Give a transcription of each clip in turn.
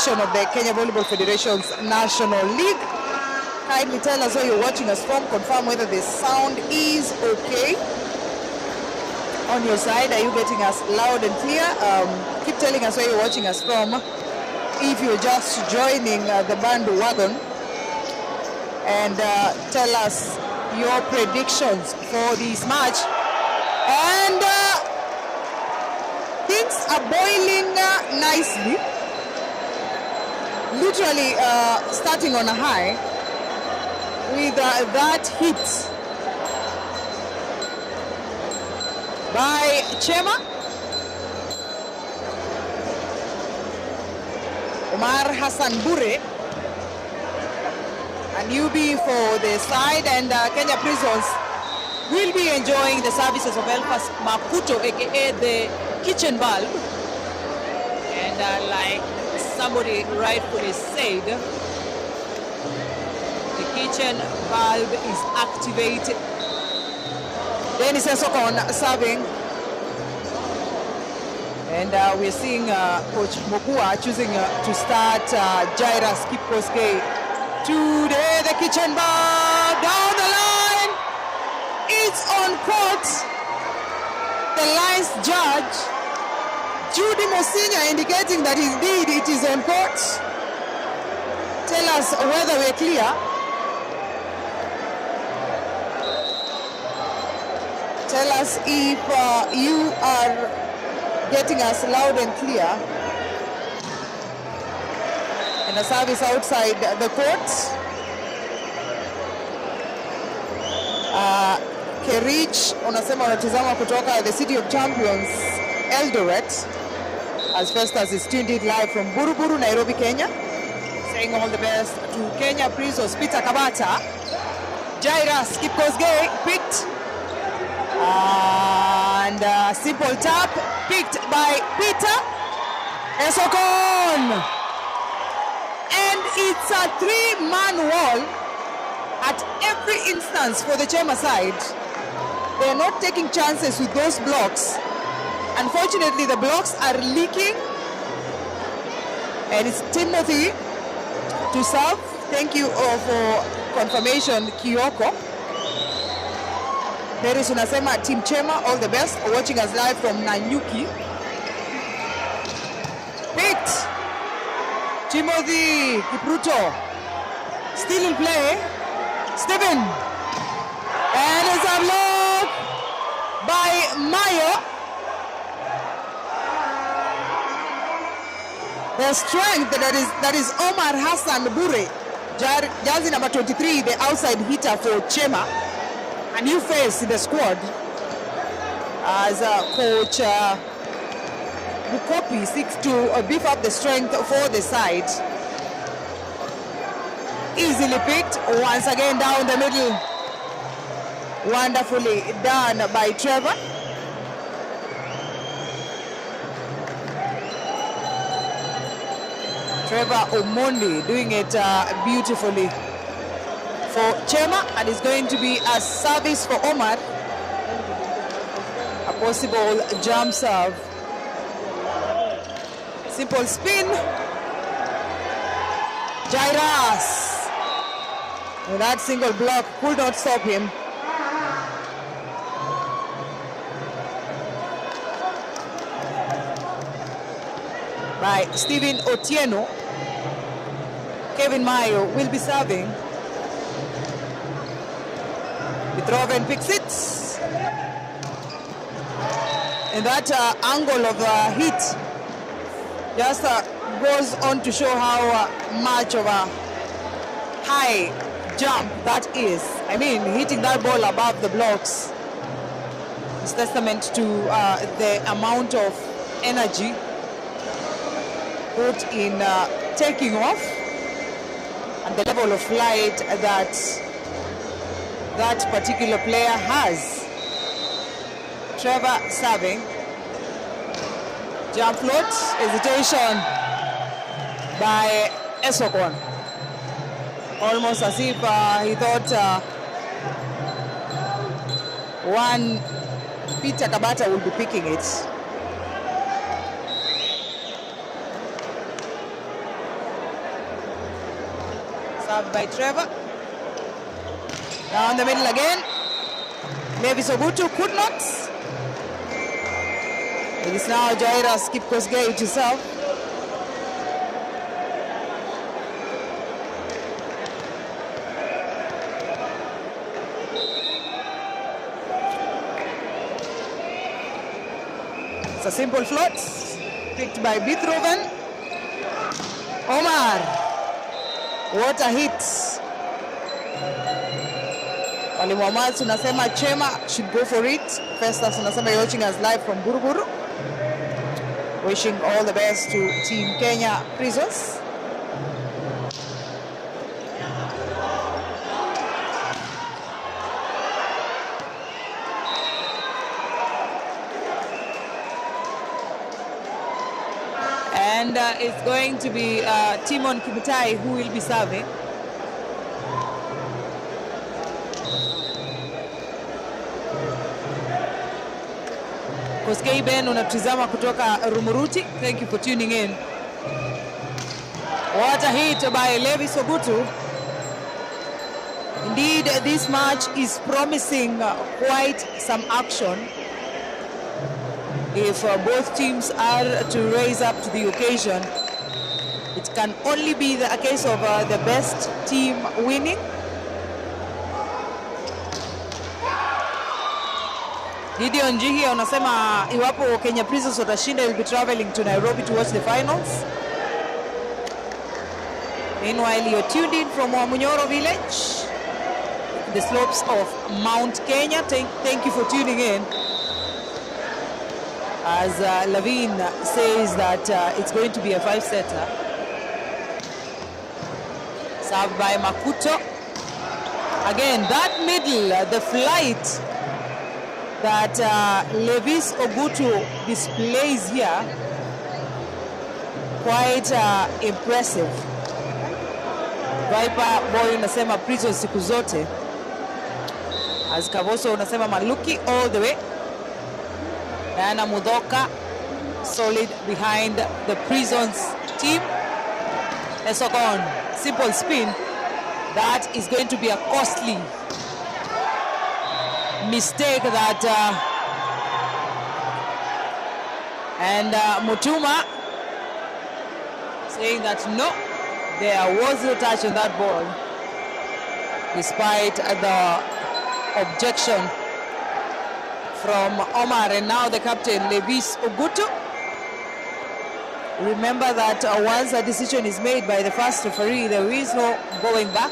edition of the Kenya Volleyball Federation's National League. Kindly tell us where you're watching us from. Confirm whether the sound is okay on your side. Are you getting us loud and clear? Keep telling us where you're watching us from. If you're just joining the bandwagon, and tell us your predictions for this match. And things are boiling nicely, literally starting on a high with that hit by CHEMA. Omar Hassan Bure, a newbie for the side, and Kenya Prisons will be enjoying the services of Elfas Maputo, aka the kitchen bulb. And like somebody rightfully said, the kitchen bulb is activated. Dennis Esokon serving. And we're seeing Coach Mokua choosing to start Jaira Skipkoske. Today, the kitchen bulb down the line. It's on court. The line's judge, Judy Mosinya, indicating that indeed it is on court. Tell us whether we're clear. Tell us if you are getting us loud and clear. And a service outside the court. Kerich unasema unatizama kutoka the City of Champions, Eldoret, as first as is tuned in live from Buruburu, Nairobi, Kenya. Saying all the best to Kenya Prisons. Peter Kabata, Jaira Skipkoske picked, and simple tap picked by Peter Esokon. And it's a three-man wall at every instance for the CHEMA side. They're not taking chances with those blocks. Unfortunately, the blocks are leaking. And it's Timothy to serve. Thank you for confirmation, Kyoko. There is unasema Team CHEMA, all the best, watching us live from Nanyuki. Picked. Timothy Kipruto. Still in play. Stephen. And it's a block by Mayo. The strength that is Omar Hassan Bure, jersey number 23, the outside hitter for CHEMA. A new face in the squad as Coach Bukopi seeks to beef up the strength for the side. Easily picked, once again down the middle. Wonderfully done by Trevor. Trevor Omondi doing it beautifully for CHEMA, and it's going to be a service for Omar. A possible jump serve. Simple spin. Jairas. And that single block could not stop him. By Stephen Otieno. Kevin Mayo will be serving. Petroven picks it. And that angle of hit just goes on to show how much of a high jump that is. I mean, hitting that ball above the blocks is testament to the amount of energy put in taking off and the level of flight that that particular player has. Trevor serving. Jump float, hesitation by Esokon. Almost as if he thought one Peter Kabata will be picking it. Served by Trevor. Down the middle again. Levis Ogutu could not. It is now Jairus Kipkosgei to serve. It's a simple float picked by Bithroven. Omar, what a hit. Walimu wa Maths unasema Chema should go for it. Festus unasema you're watching us live from Buruburu. Wishing all the best to Team Kenya Prisons. And it's going to be Timon Kimutai who will be serving. Koskei Ben unatizama kutoka Rumuruti. Thank you for tuning in. What a hit by Levis Ogutu. Indeed, this match is promising quite some action. If both teams are to raise up to the occasion, it can only be a case of the best team winning. Gideon Jihi unasema iwapo Kenya Prisons watashinda, will be traveling to Nairobi to watch the finals. Meanwhile, you're tuned in from Wamunyoro village, the slopes of Mount Kenya. Thank you for tuning in. As Lavin says that it's going to be a 5-setter. Served by Makuto. Again, that middle, the flight that Levis Ogutu displays here, quite impressive. Viper boy unasema Prisons siku zote. As Kavoso unasema Maluki all the way. Diana Mudoka solid behind the Prisons team. Esokon, simple spin. That is going to be a costly mistake that and Mutuma saying that no, there was no touch on that ball despite the objection from Omar. And now the captain Levis Ogutu. Remember that once a decision is made by the first referee, there is no going back.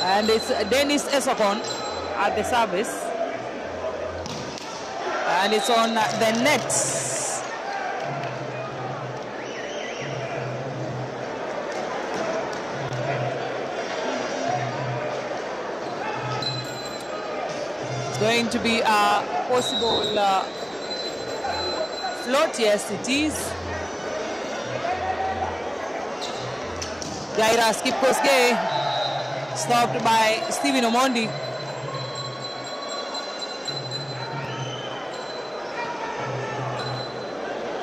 And it's Dennis Esokon at the service. And it's on the nets. It's going to be a possible float. Yes, it is. Jairus Kipkosgei stopped by Stephen Omondi.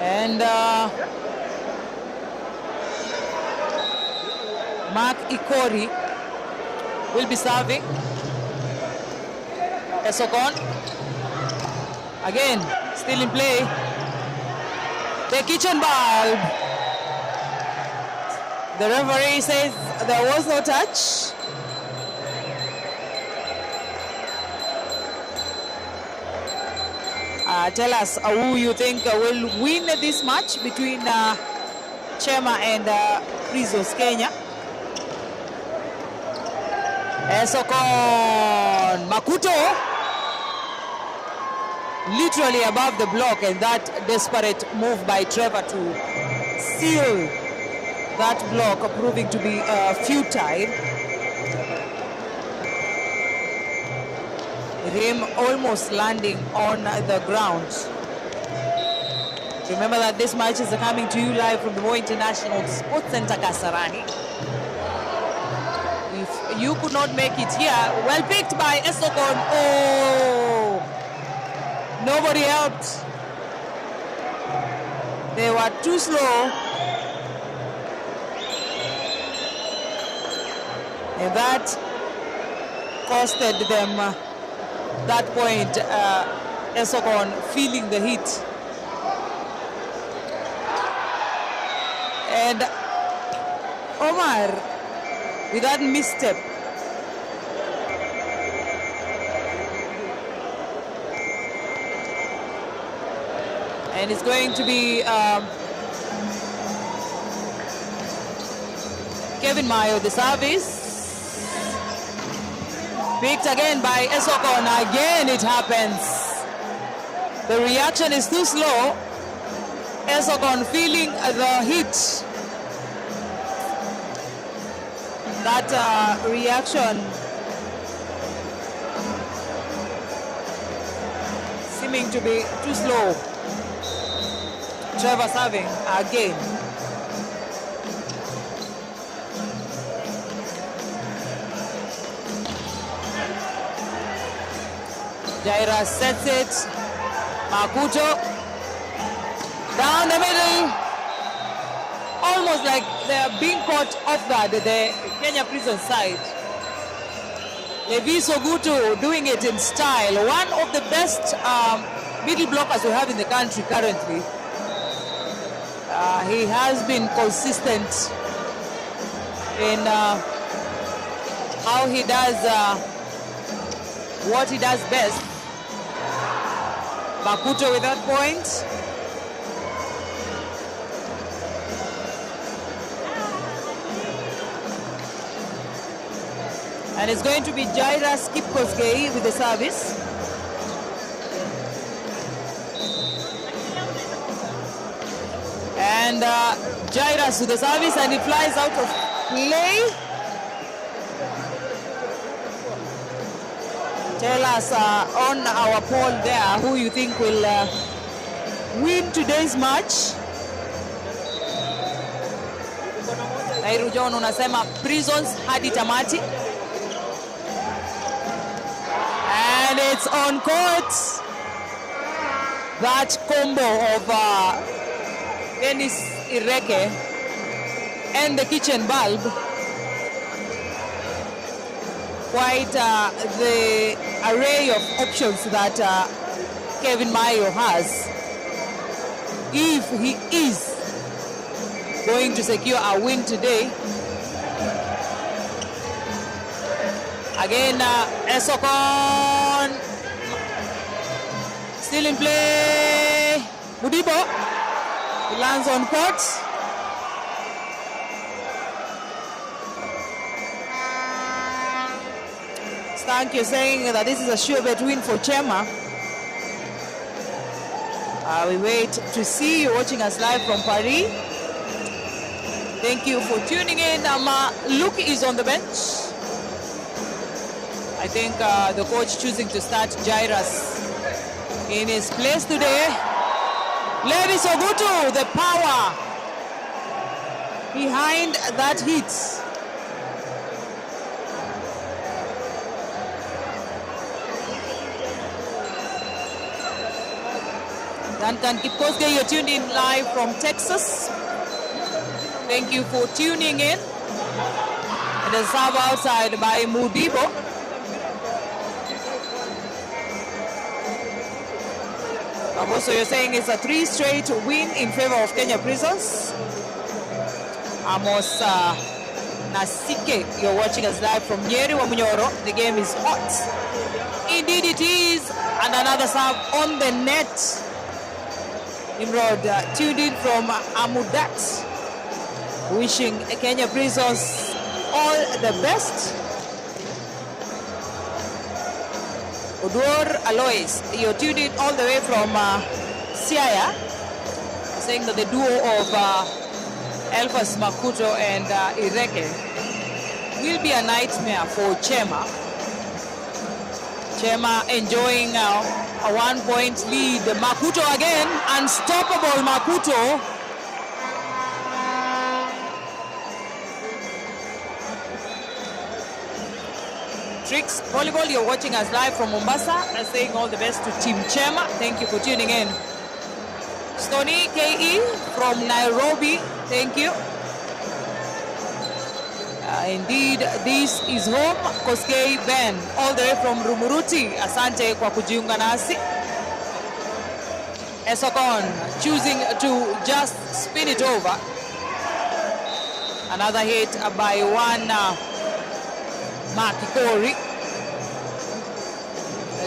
And Mark Ikori will be serving. Esokon again, still in play. The kitchen bulb. The referee says there was no touch. Tell us who you think will win this match between Chema and Prisons Kenya. Esokon, Makuto literally above the block, and that desperate move by Trevor to seal that block proving to be futile. Him almost landing on the ground. Remember that this match is coming to you live from the Moi International Sports Center, Kasarani. If you could not make it here, well picked by Esokon. Oh, nobody helped. They were too slow. And that costed them that point. Esokon feeling the heat. And Omar with that misstep. And it's going to be Kevin Mayo, the service. Picked again by Esokon. Again it happens. The reaction is too slow. Esokon feeling the heat. That reaction seeming to be too slow. Trevor serving again. Jaira sets it. Makuto down the middle. Almost like they are being caught off guard, the Kenya prison side. Levi Sogutu doing it in style. One of the best middle blockers we have in the country currently. He has been consistent in how he does what he does best. Makuto with that point. And it's going to be Jaira Skipkosgei with the service. And Jairus with the service, and it flies out of play. Tell us on our poll there who you think will win today's match. Nairu John unasema Prisons hadi tamati. And it's on court. That combo of Dennis Ireke and the kitchen bulb. Quite the array of options that Kevin Mayo has. If he is going to secure a win today. Again, Esokon still in play. Mudibo, he lands on court. Thank you, saying that this is a sure bet win for CHEMA. We wait to see you watching us live from Paris. Thank you for tuning in. Luke is on the bench. I think the coach choosing to start Jairus in his place today. Levi Sogutu, the power behind that hit. Duncan Kipkoske, you're tuned in live from Texas. Thank you for tuning in. And a serve outside by Mudibo. Also, you're saying it's a 3 straight win in favor of Kenya Prisons. Amos Nasike, you're watching us live from Nyeri wa Munyoro. The game is hot. Indeed it is. And another serve on the net. Nimrod tuned in from Amudat, wishing Kenya Prisons all the best. Odor Alois, you're tuned in all the way from Siaya, saying that the duo of Elfas Makuto and Ireke will be a nightmare for CHEMA. CHEMA enjoying a 1-point lead. Makuto again, unstoppable Makuto. Tricks Volleyball, you're watching us live from Mombasa. I'm saying all the best to Team CHEMA. Thank you for tuning in. Stony KE from Nairobi, thank you. Indeed, this is home. Koskei Ben, all the way from Rumuruti. Asante kwa kujiunga nasi. Esokon choosing to just spin it over. Another hit by one Makikori.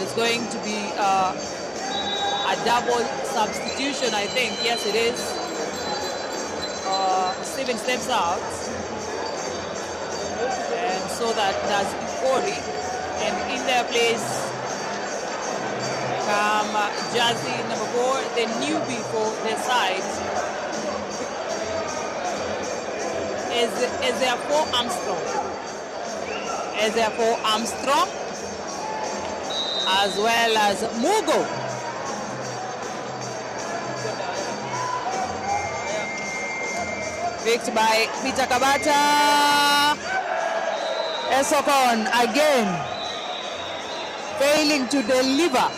It's going to be a double substitution, I think. Yes, it is. Steven steps out. And so that does Ikori. And in their place come Jazzy number 4, the newbie for their side. Is there for Armstrong. Is there for Armstrong. As well as Mugo. Picked by Peter Kabata. Esokon again failing to deliver.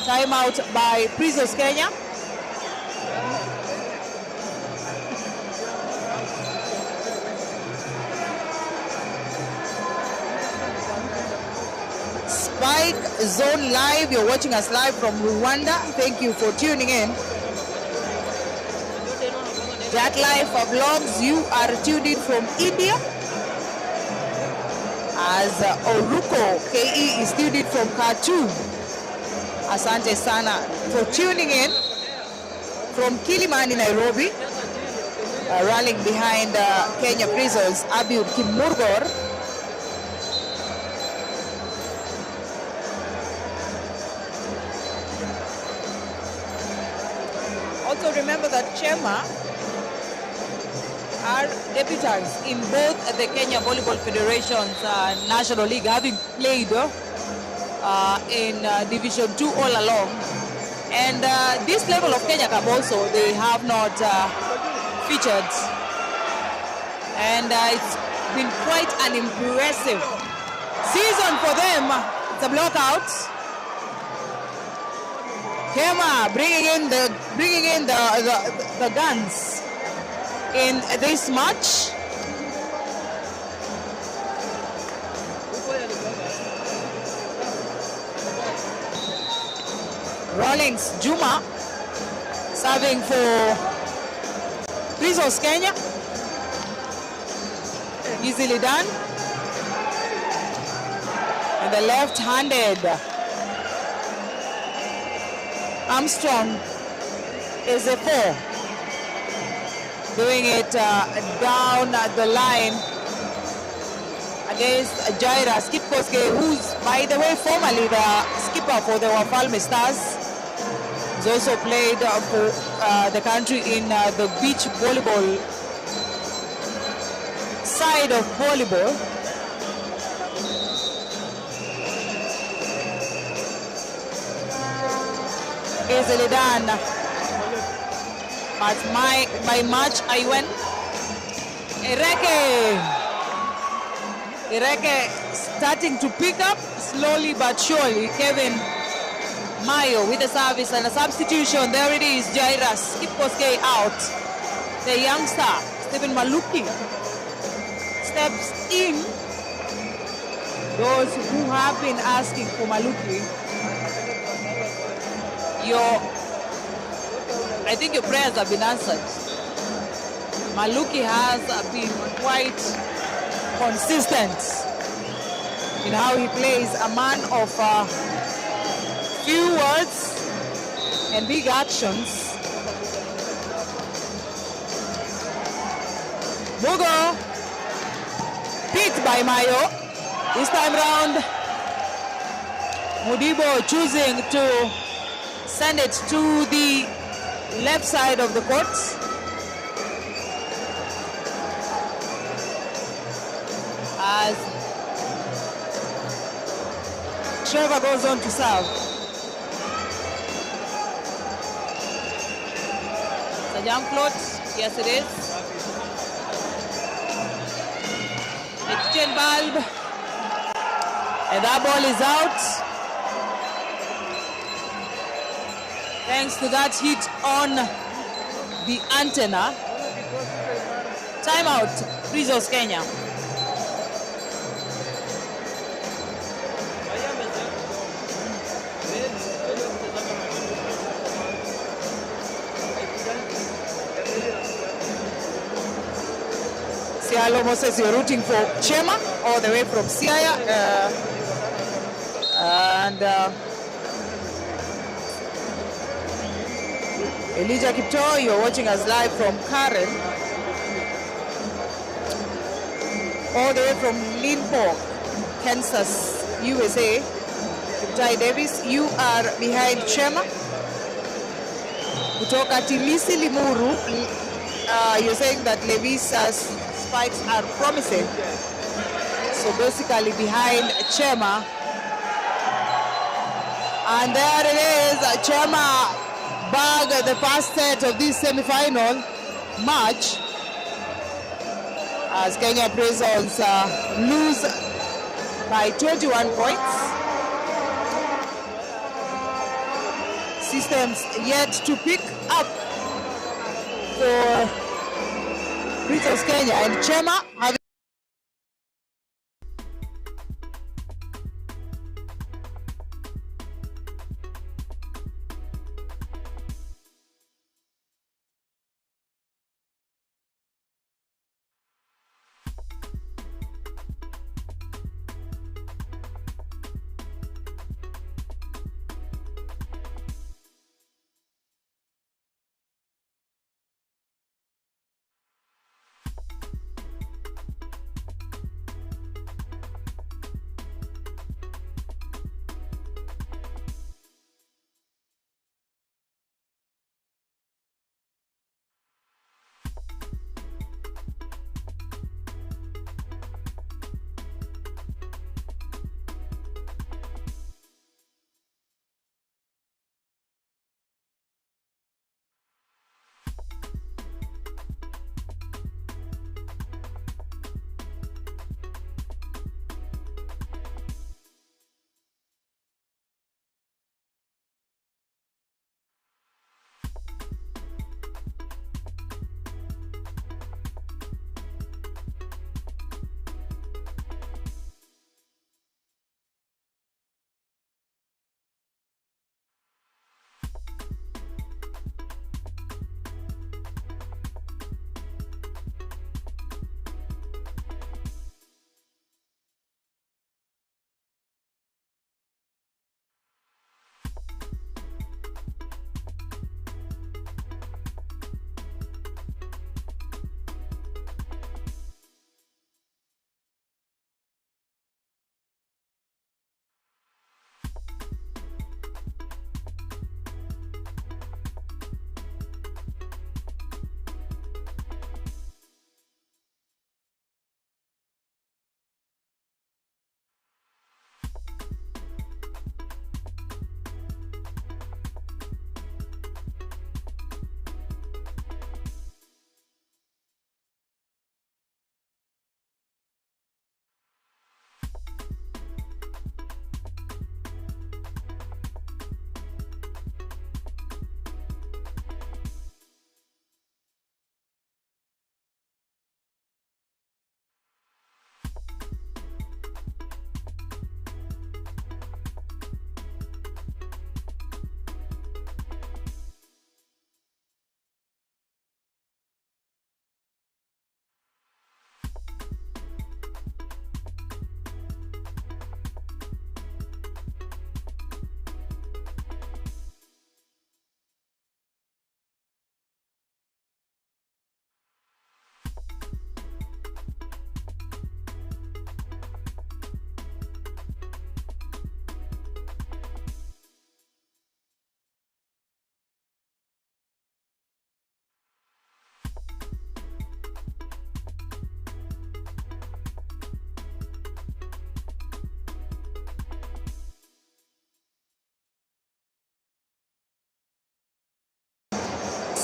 Timeout by Prisons Kenya. Spike Zone Live, you're watching us live from Rwanda. Thank you for tuning in. Jack Life Vlogs, you are tuned in from India. As Oruko KE is tuned in from Khartoum. Asante sana for tuning in from Kilimani, Nairobi. Rallying behind Kenya Prisons, Abiud Kimurgor. Also remember that CHEMA are debutants in both the Kenya Volleyball Federation's National League, having played in Division 2 all along. And this level of Kenya Cup also, they have not featured. And it's been quite an impressive season for them. It's a blockout. Kema bringing in the guns in this match. Rawlings Juma serving for Prisons Kenya. Easily done. And the left-handed Armstrong is a 4. Doing it down the line against Jairus Kipkoske, who's, by the way, formerly the skipper for the Wafalme Stars. He's also played for the country in the beach volleyball side of volleyball. Easily done. But by March I went. Ireke starting to pick up slowly but surely. Kevin Mayo with a service and a substitution. There it is, Jairus Kipkoske out. The youngster, Stephen Maluki, steps in. Those who have been asking for Maluki, I think your prayers have been answered. Maluki has been quite consistent in how he plays. A man of few words and big actions. Mugo, picked by Mayo. This time round, Mudibo choosing to send it to the left side of the court. As Trevor goes on to serve. It's a jump float. Yes, it is. Exchange bulb. And that ball is out. thanks to that hit on the antenna. Timeout, Prisons Kenya. Sialomo says you're rooting for CHEMA all the way from Siaya. Elijah Kipto, you're watching us live from Karen. All the way from Limpopo, Kansas, USA. Kiptai Davis, you are behind CHEMA. Kutoka Tilisi Limuru, you're saying that Levisa's spikes are promising. So basically behind CHEMA. And there it is, CHEMA bag the first set of this semi-final match as Kenya Prisons lose by 21 points. Systems yet to pick up for Prisons Kenya, and CHEMA having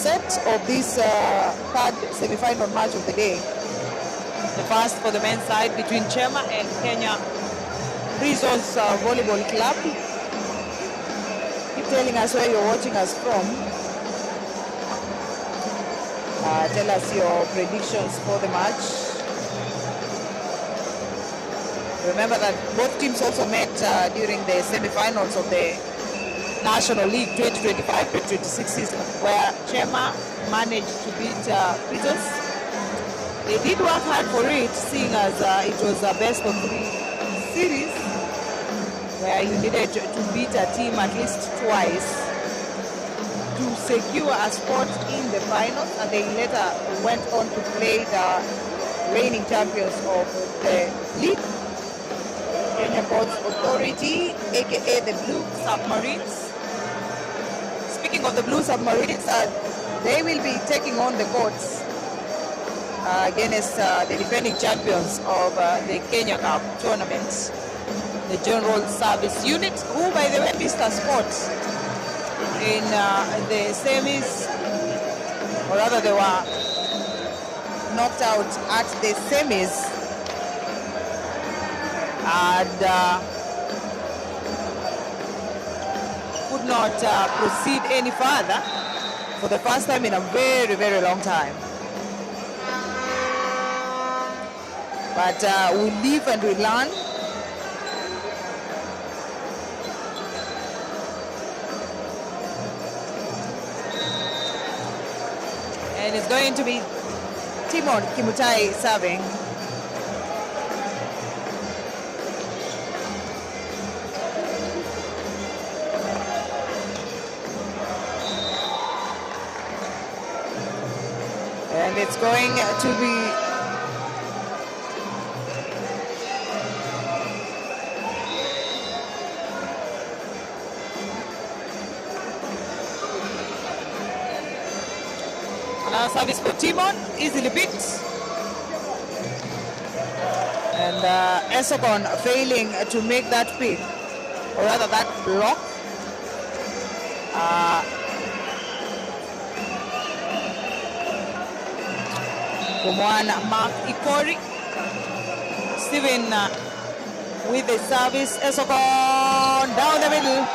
set of this third semi-final match of the day. The first for the men's side between CHEMA and Kenya Prisons Volleyball Club. Keep telling us where you're watching us from. Tell us your predictions for the match. Remember that both teams also met during the semifinals of the National League 2025-2026 season, where CHEMA managed to beat Prisons. They did work hard for it, seeing as it was a best of 3 series, where you needed to beat a team at least twice to secure a spot in the finals, and they later went on to play the reigning champions of the league, Kenya Ports Authority, aka the Blue Submarines. Speaking of the Blue Submarines, they will be taking on the courts against the defending champions of the Kenya Cup tournament, the General Service Unit, who, by the way, missed a spot in the semis, or rather they were knocked out at the semis, and could not proceed any further for the first time in a very, very long time. But we live and we learn. And it's going to be Timon Kimutai serving. And it's going to be another service for Timon, easily picked. And Esokon failing to make that pick, or rather that block. From one Mark Ikori. Steven with the service. Esokon down the middle.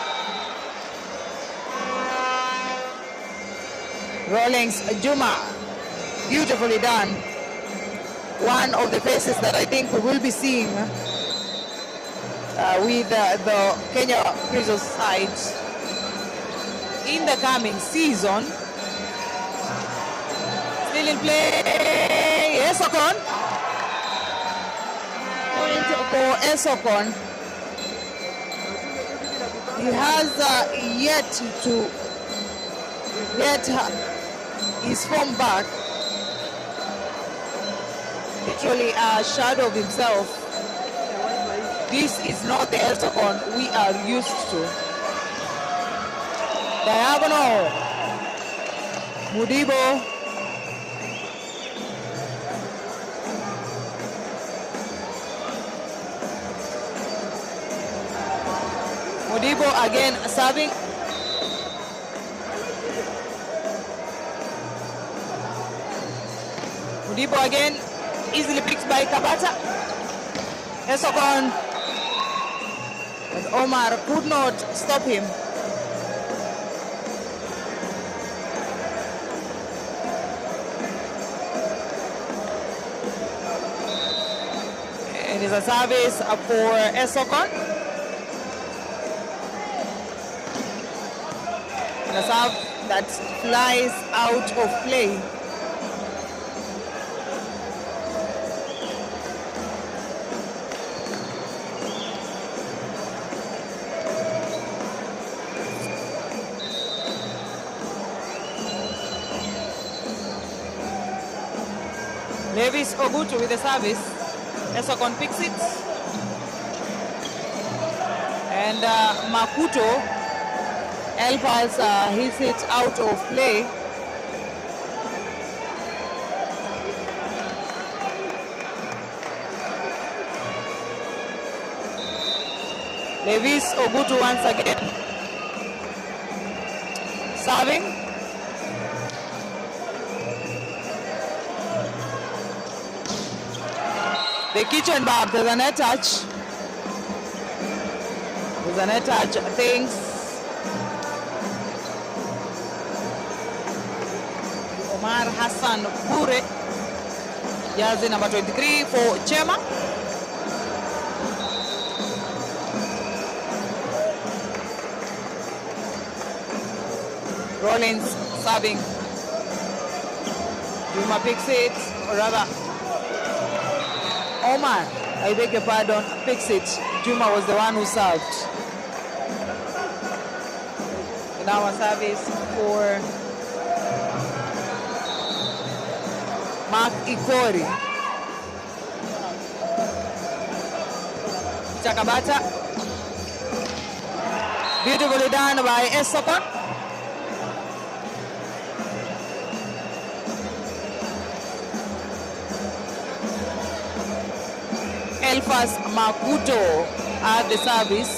Rawlings Juma, beautifully done. One of the faces that I think we will be seeing with the Kenya Prisons side in the coming season. Still in play, Esokon. Point for Esokon. He has yet to get his form back. Literally a shadow of himself. This is not the Esokon we are used to. Diagonal. Mudibo. Mudibo again serving. Mudibo again, easily picked by Kabata. Esokon, but Omar could not stop him. And it's a service for Esokon. And a serve that flies out of play. Levis Ogutu with the service. Esokon picks it. And Makuto Elpas hits it out of play. Levis Ogutu once again. Serving. The kitchen bar, there's a net touch. There's a net touch. Things Omar Hassan Bure, jersey number 23 for CHEMA. Rollins serving. Juma picks it, or rather, Omar, I beg your pardon, picks it. Juma was the one who served. And now a service for Mark Ikori. Chakabata. Beautifully done by Esokon. Elfas Makuto at the service.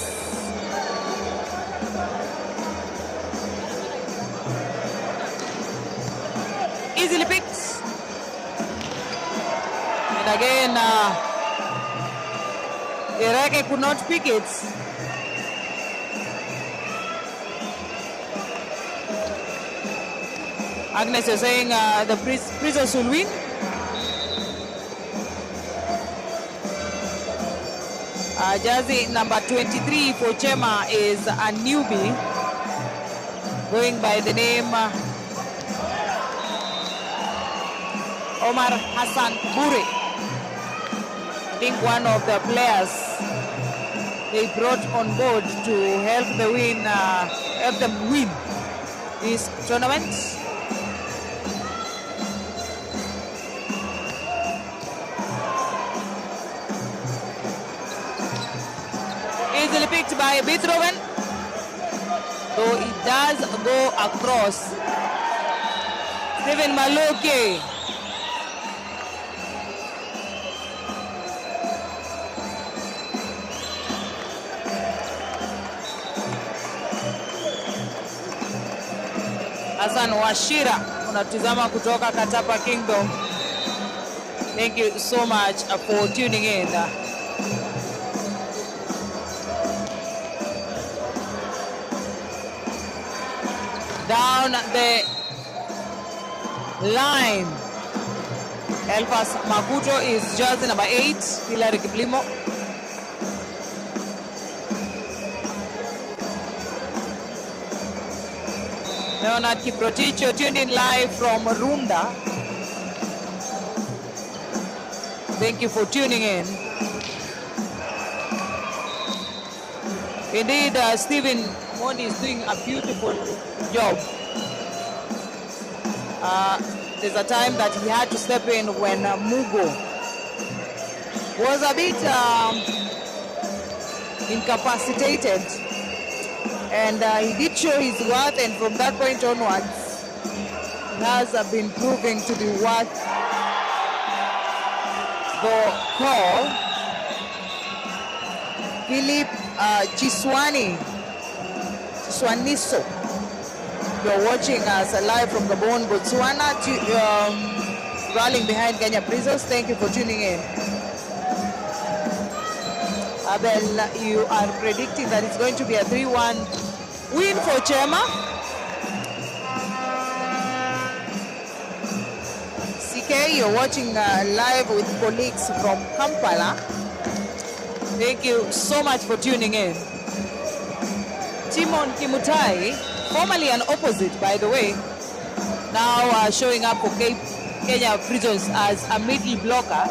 Easily picked. And again, Iraqi could not pick it. Agnes is saying the Prisons will win. Jersey number 23 for CHEMA is a newbie going by the name Omar Hassan Bure. I think one of the players they brought on board to help them win this tournament. Easily picked by Beethoven, though it does go across. Stephen Maloke. Hassan Washira, unatizama kutoka Katapa Kingdom. Thank you so much for tuning in. Down the line, Elfas Makuto is jersey number 8, Hilary Kiplimo. Leonard Kiprotich, you're tuned in live from Runda. Thank you for tuning in. Indeed, Stephen Mondi is doing a beautiful job. There's a time that he had to step in when Mugo was a bit incapacitated, and he did show his worth, and from that point onwards he has been proving to be worth the call. Philip Chiswaniso, you're watching us live from Gabon, Botswana, rallying behind Kenya Prisons. Thank you for tuning in. Abel, you are predicting that it's going to be a 3-1 win for CHEMA. CK, you're watching live with colleagues from Kampala. Thank you so much for tuning in. Timon Kimutai, formerly an opposite, by the way, now showing up for Kenya Prisons as a middle blocker.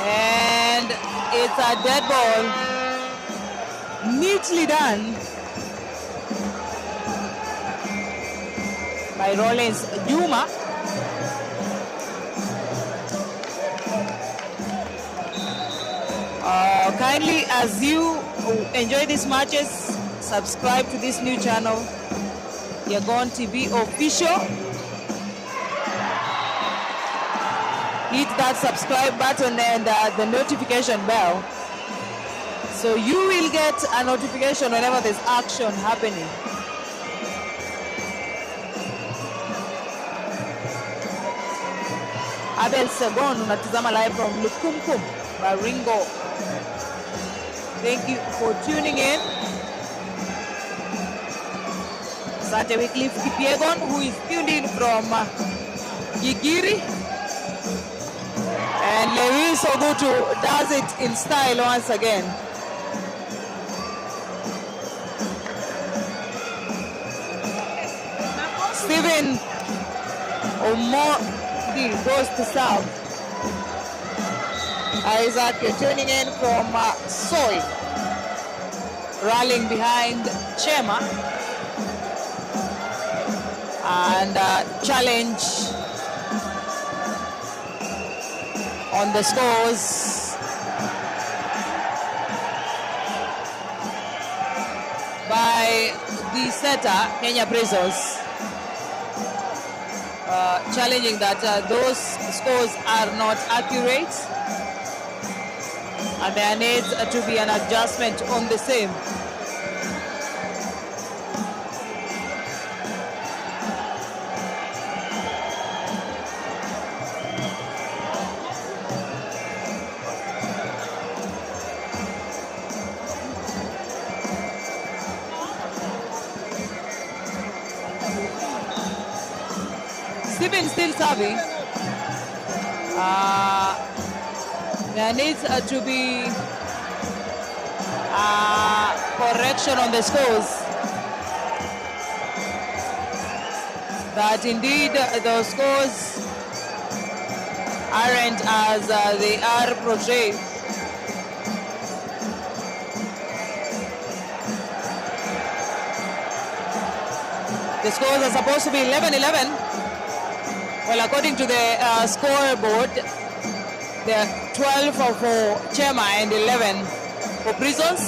And it's a dead ball. Neatly done by Rollins Juma. Kindly, as you enjoy these matches, subscribe to this new channel, Yagon TV Official. Hit that subscribe button and the notification bell, so you will get a notification whenever there's action happening. Abel Segon, unatizama live from Lukumkum, Baringo. Thank you for tuning in. Asante Wycliffe Kipiegon, who is tuned in from Gigiri. And Lewis Ogutu does it in style once again. Stephen Omondi goes to serve. Isaac, you're tuning in from Soy, rallying behind CHEMA. And challenge on the scores by the setter, Kenya Prisons, challenging that those scores are not accurate and there needs to be an adjustment on the same. Stephen still serving. There needs to be correction on the scores. That indeed the scores aren't as they are portrayed. The scores are supposed to be 11-11. Well, according to the scoreboard, there are 12 for CHEMA and 11 for Prisons.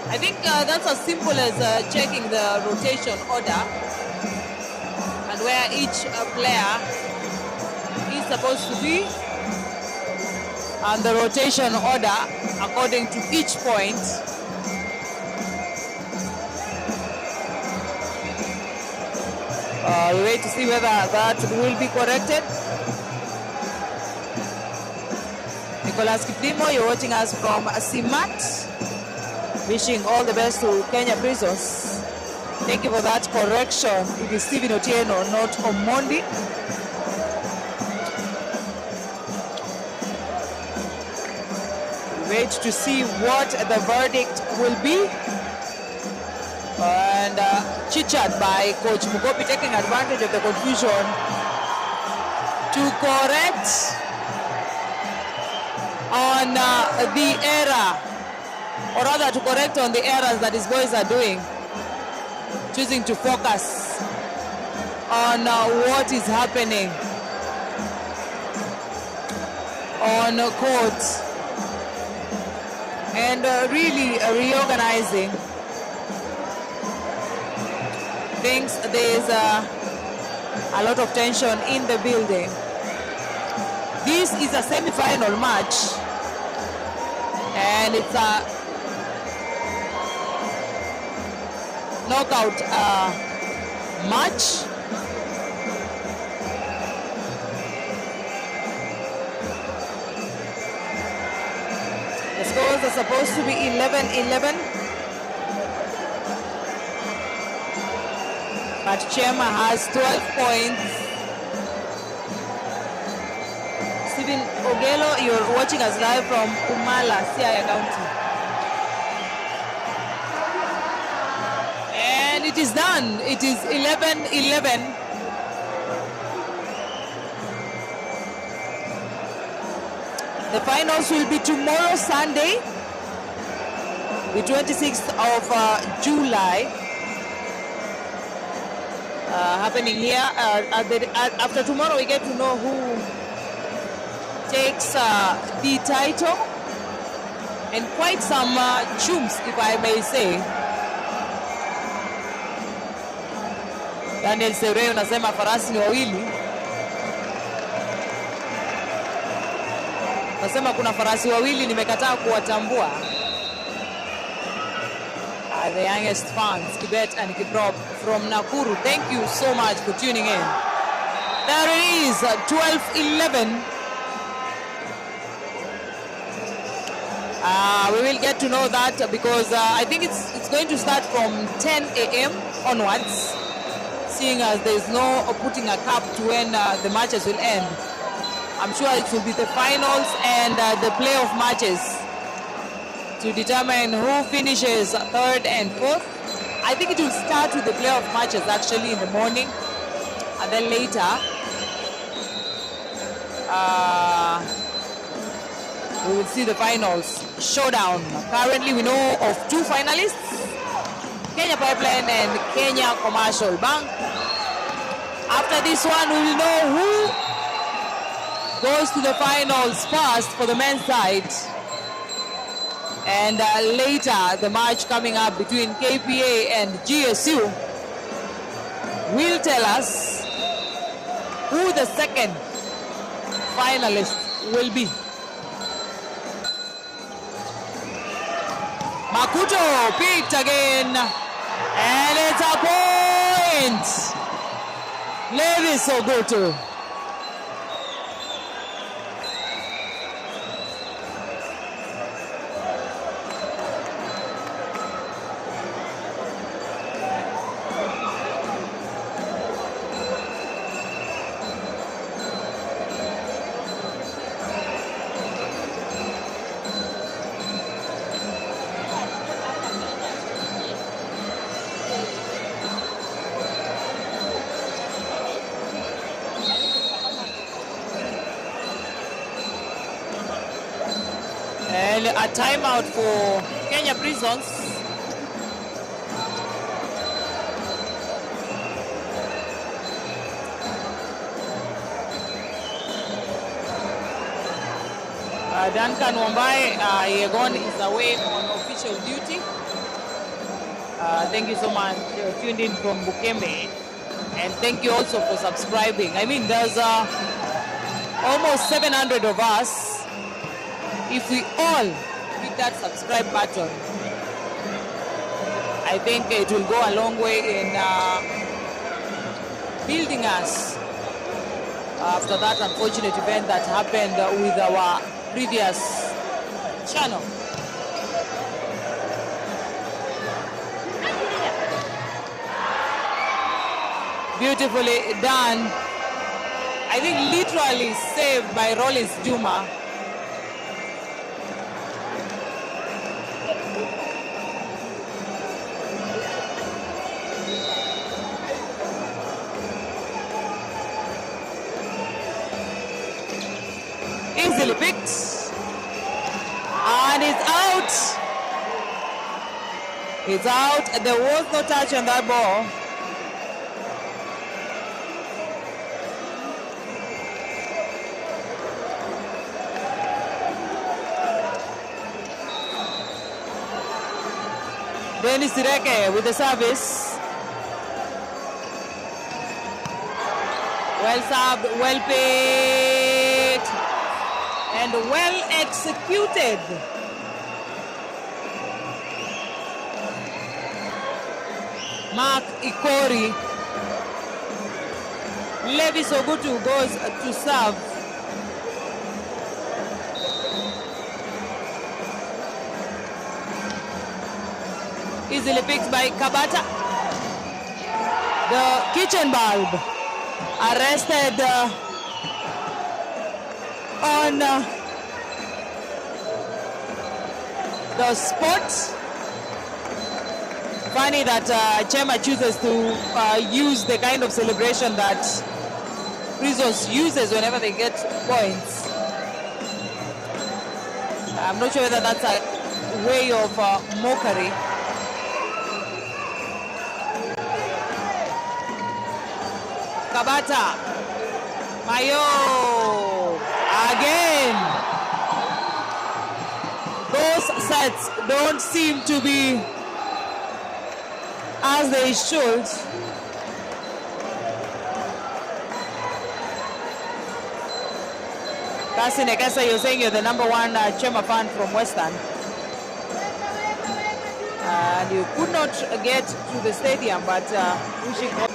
I think that's as simple as checking the rotation order and where each player is supposed to be, and the rotation order according to each point. We wait to see whether that will be corrected. Nicholas Kiplimo, you're watching us from Simat. Wishing all the best to Kenya Prisons. Thank you for that correction. It is Stephen Otieno, not Omondi. Wait to see what the verdict will be. And chit-chat by Coach Mugopi taking advantage of the confusion to correct on the error, or rather to correct on the errors that his boys are doing, choosing to focus on what is happening on court and really reorganizing things. There's a lot of tension in the building. This is a semi-final match and it's a knockout match. The scores are supposed to be 11-11. But CHEMA has 12 points. Stephen Ogelo, you're watching us live from Umala, Siaya County. And it is done. It is 11-11. The finals will be tomorrow, Sunday, the 26th of July. Happening here. After tomorrow, we get to know who takes the title, and quite some chums, if I may say. Daniel Seureo nasema farasi ni wawili. Nasema kuna farasi wawili nimekataa kuwatambua. The youngest fans, Kibet and Kiprop from Nakuru. Thank you so much for tuning in. There it is, 12-11. We will get to know that because I think it's going to start from 10 a.m. onwards, seeing as there is no putting a cap to when the matches will end. I'm sure it will be the finals and the playoff matches to determine who finishes third and fourth. I think it will start with the playoff matches actually in the morning, and then later we will see the finals showdown. Currently we know of two finalists, Kenya Pipeline and Kenya Commercial Bank. After this one, we will know who goes to the finals first for the men's side. And later, the match coming up between KPA and GSU will tell us who the second finalist will be. Makuto picked again, and it's a point. Levis Ogoto. And a timeout for Kenya Prisons. Duncan Wambai Yegon is away on official duty. Thank you so much. Tuned in from Bukembe. And thank you also for subscribing. I mean, there's almost 700 of us. If we all hit that subscribe button, I think it will go a long way in building us after that unfortunate event that happened with our previous channel. Beautifully done. I think literally saved by Rollins Juma. Easily picked, and it's out. It's out. There was no touch on that ball. Dennis Ireke with the service. Well served, well picked, and well executed. Mark Ikori. Levis Ogutu goes to serve. Easily picked by Kabata. The kitchen bulb arrested on the spot. Funny that Chema chooses to use the kind of celebration that Prisons uses whenever they get points. I'm not sure whether that's a way of mockery. Kabata, Mayo, again. Those sets don't seem to be as they should. Kasi Nekesa, you're saying you're the number one Chema fan from Western. And you could not get to the stadium, but wishing all.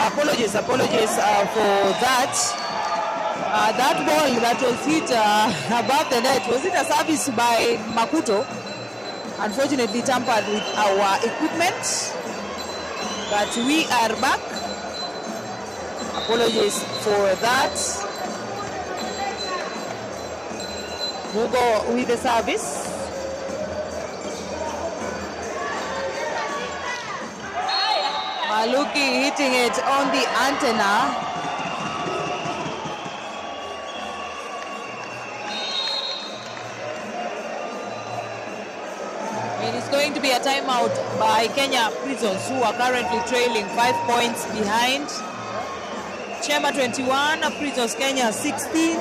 Apologies for that. That ball that was hit above the net, was it a service by Makuto? Unfortunately tampered with our equipment, but we are back. Apologies for that. We'll go with the service. Maluki hitting it on the antenna. It is going to be a timeout by Kenya Prisons, who are currently trailing 5 points behind. CHEMA 21, Prisons Kenya 16.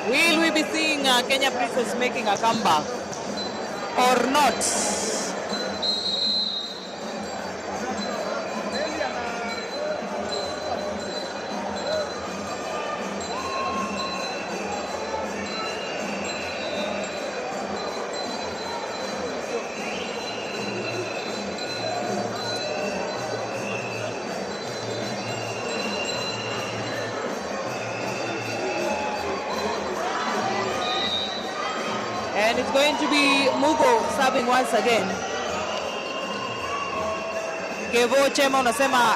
Will we be seeing Kenya Prisons making a comeback or not? And it's going to be Mugo serving once again. Kevo Chema unasema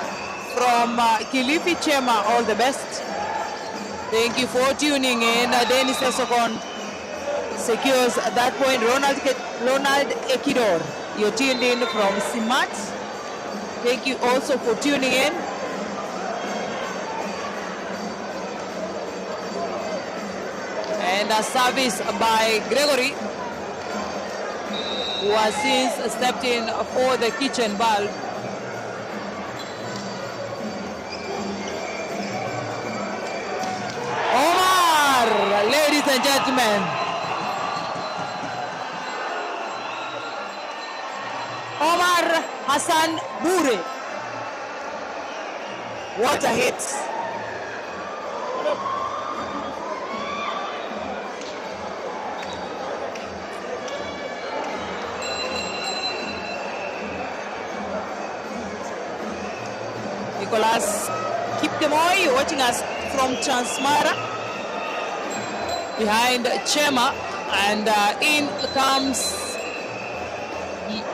from Kilifi Chema, all the best. Thank you for tuning in. Dennis Esokon secures that point. Ronald Ekidor, you're tuned in from Simat. Thank you also for tuning in. And a service by Gregory, who has since stepped in for the kitchen bulb. Omar, ladies and gentlemen. Omar Hassan Bure. What a hit. Nicholas Kipkemoy watching us from Transmara behind Chema, and in comes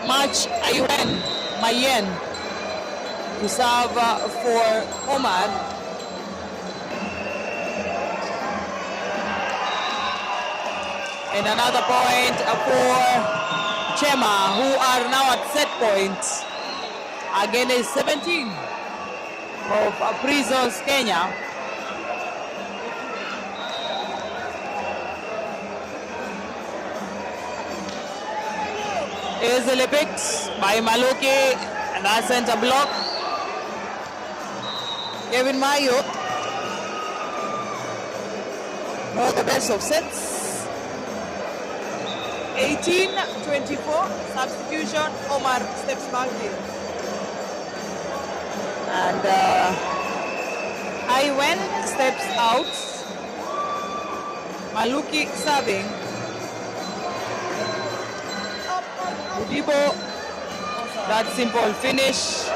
Mach Ayuen Mayen to serve for Omar. And another point for Chema, who are now at set point. Again is 17 of Prisons Kenya. Easily picked by Maluki, and that center block. Kevin Mayo, not the best of sets. 18-24, substitution, Omar steps back in. And Ayuen steps out. Maluki serving. Udibo, that simple finish.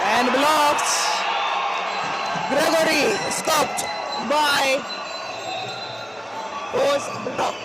And blocked. Gregory stopped by was blocked.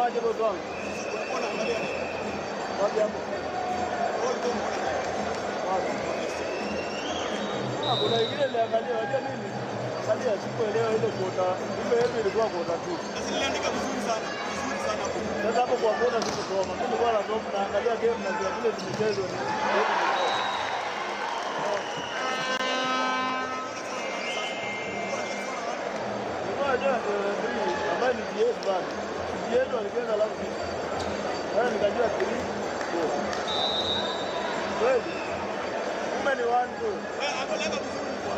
aje bosi wangu? Wapi hapo? Kuna ingine niangalia, unajua nini? Angalia sikuelewa ile kuota. Ile hivi ilikuwa kuota tu. Sasa niliandika vizuri sana. Vizuri sana hapo. Sasa hapo kwa kuota sikusoma. Mimi nilikuwa nasoma naangalia game na zile zimechezwa ni. Ambaye ni GS bana. GS walikwenda alafu. Sasa nikajua 3 4. Kweli? Kumbe ni 1 2. Hapo leka vizuri kwa.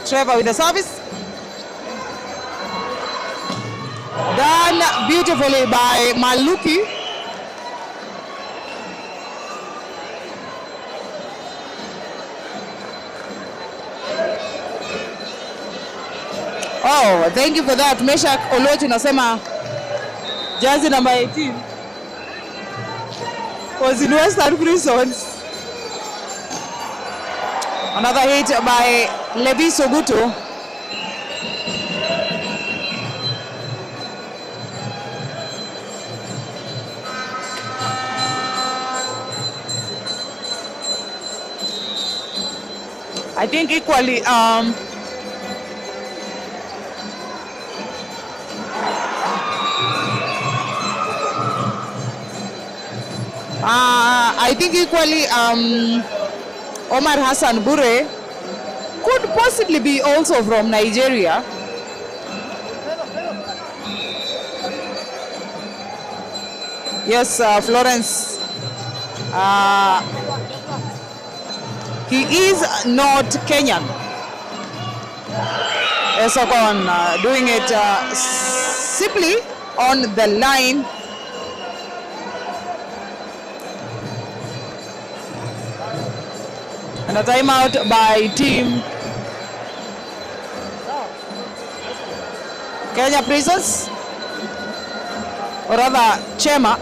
Trevor with the service. Done beautifully by Maluki. Oh, thank you for that. Meshak Olochi nasema jersey number 18 was in Western Prisons. Another hit by Levi Soguto. I think equally Omar Hassan Bure could possibly be also from Nigeria. Yes, Florence. He is not Kenyan. Esokon doing it simply on the line. And a timeout by team Kenya Prisons, or rather CHEMA.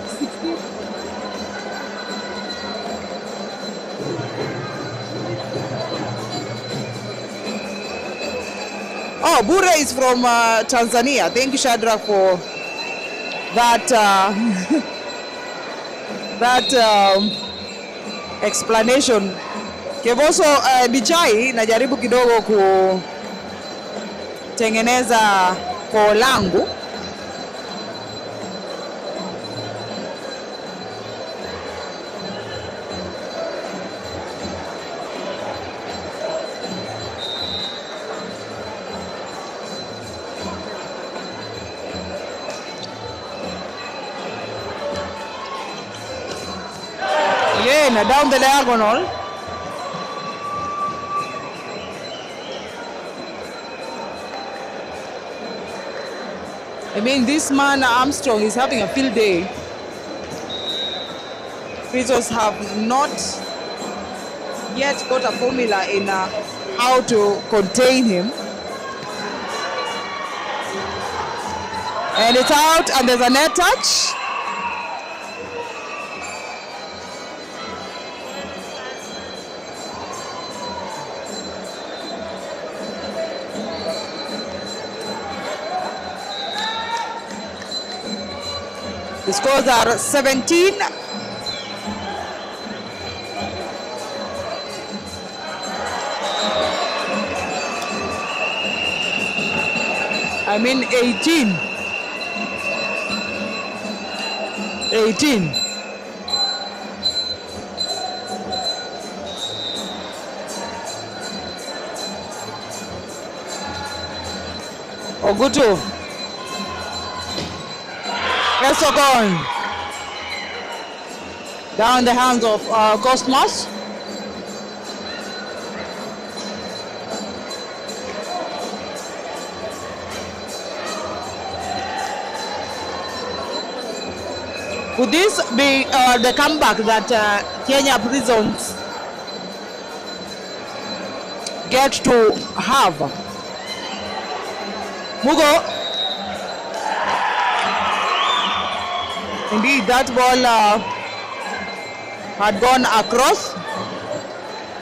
Oh, Bure is from Tanzania. Thank you, Shadrach, for that explanation. Kevoso Dijai najaribu kidogo kutengeneza koo langu. Yeah, na down the diagonal. I mean, this man Armstrong is having a field day. Prisons have not yet got a formula in how to contain him. And it's out, and there's a net touch. The scores are 17. I mean 18. 18. Ogutu. Esokon. Down the hands of Cosmos. Could this be the comeback that Kenya Prisons get to have? Mugo. Indeed, that ball had gone across,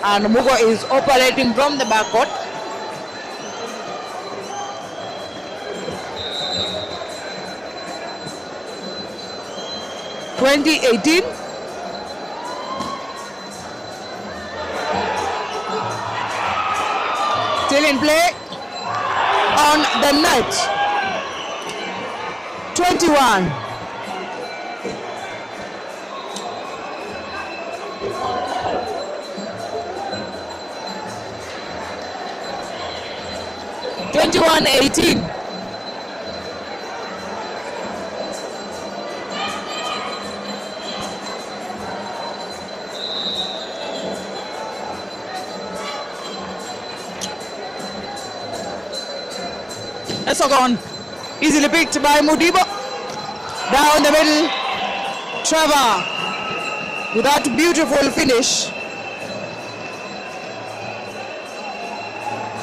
and Mugo is operating from the backcourt. (2018) still in play on the net. 21. (21-18). Sogon. Easily picked by Mudibo. Down the middle. Trevor with that beautiful finish.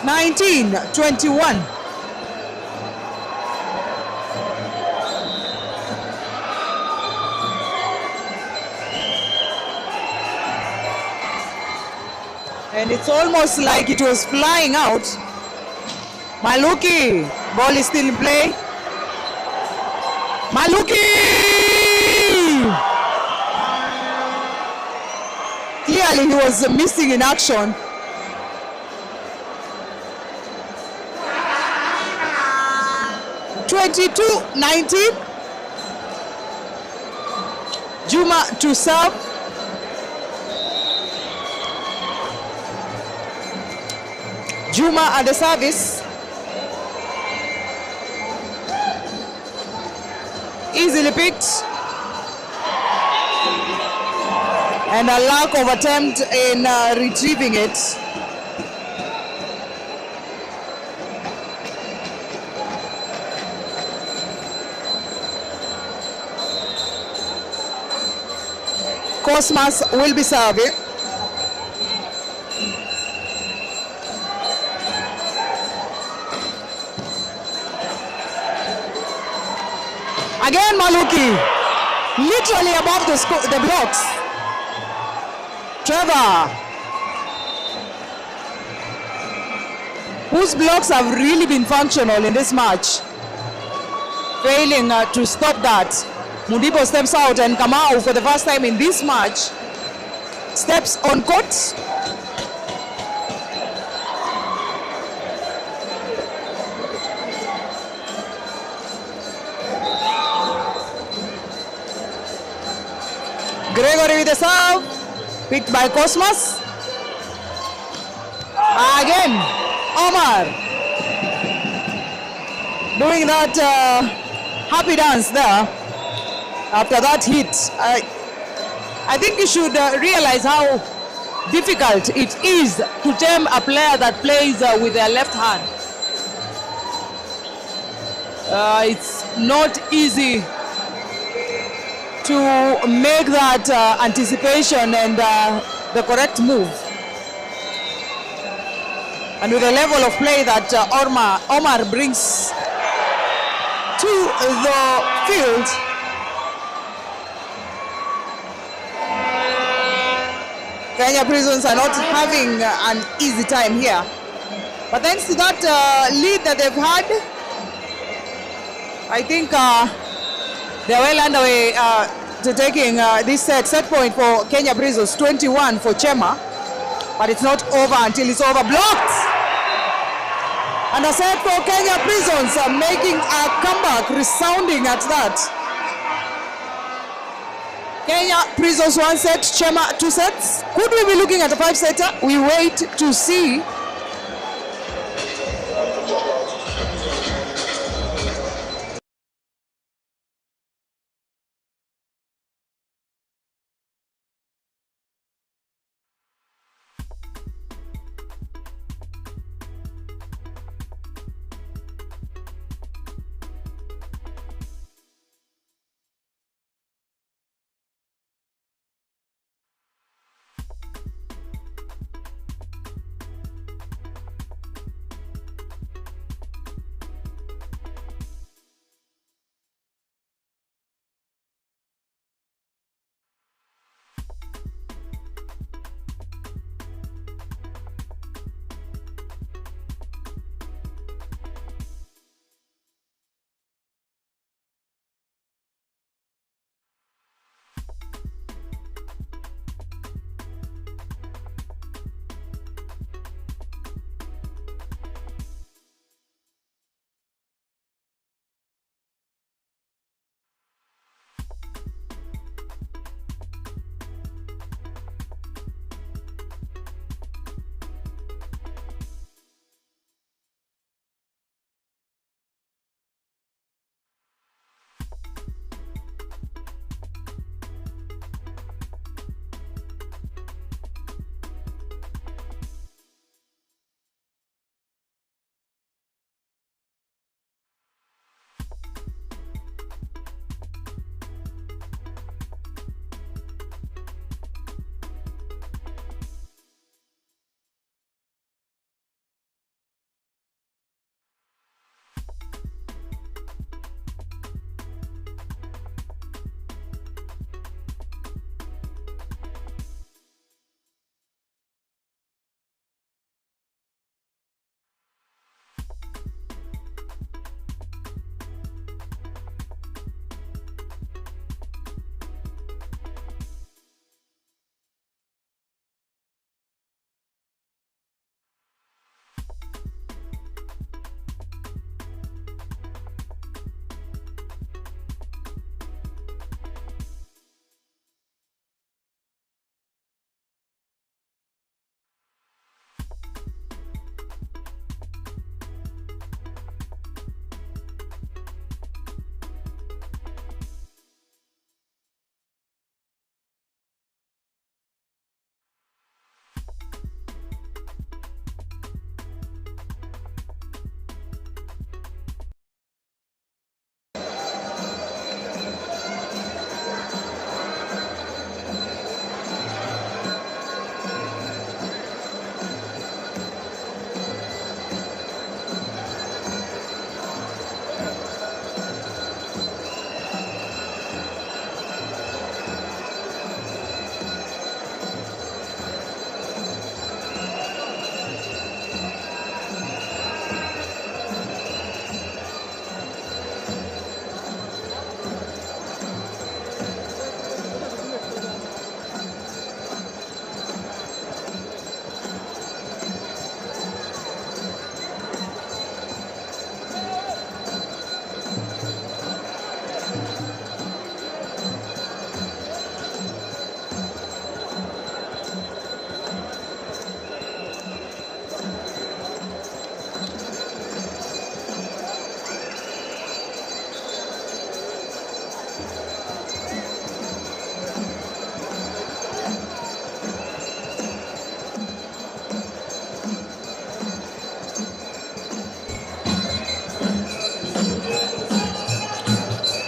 19-21. And it's almost like it was flying out. Maluki, ball is still in play. Maluki! Clearly he was missing in action. (22-19). Juma to serve. Juma at the service. Easily picked. And a lack of attempt in retrieving it. Cosmas will be serving. Again Maluki, literally above the blocks. Trevor, whose blocks have really been functional in this match, failing to stop that. Mudibo steps out and Kamau, for the first time in this match, steps on court. Gregory with the serve, picked by Cosmas. Again, Omar doing that happy dance there after that hit. I think you should realize how difficult it is to tame a player that plays with their left hand. It's not easy to make that anticipation and the correct move. And with the level of play that Omar brings to the field, Kenya Prisons are not having an easy time here. But thanks to that lead that they've had, I think they're well underway to taking this set point for Kenya Prisons, 21 for CHEMA, but it's not over until it's over. Blocked! And a set for Kenya Prisons, making a comeback, resounding at that. Kenya Prisons 1 set, CHEMA 2 sets. Could we be looking at a 5-setter? We wait to see.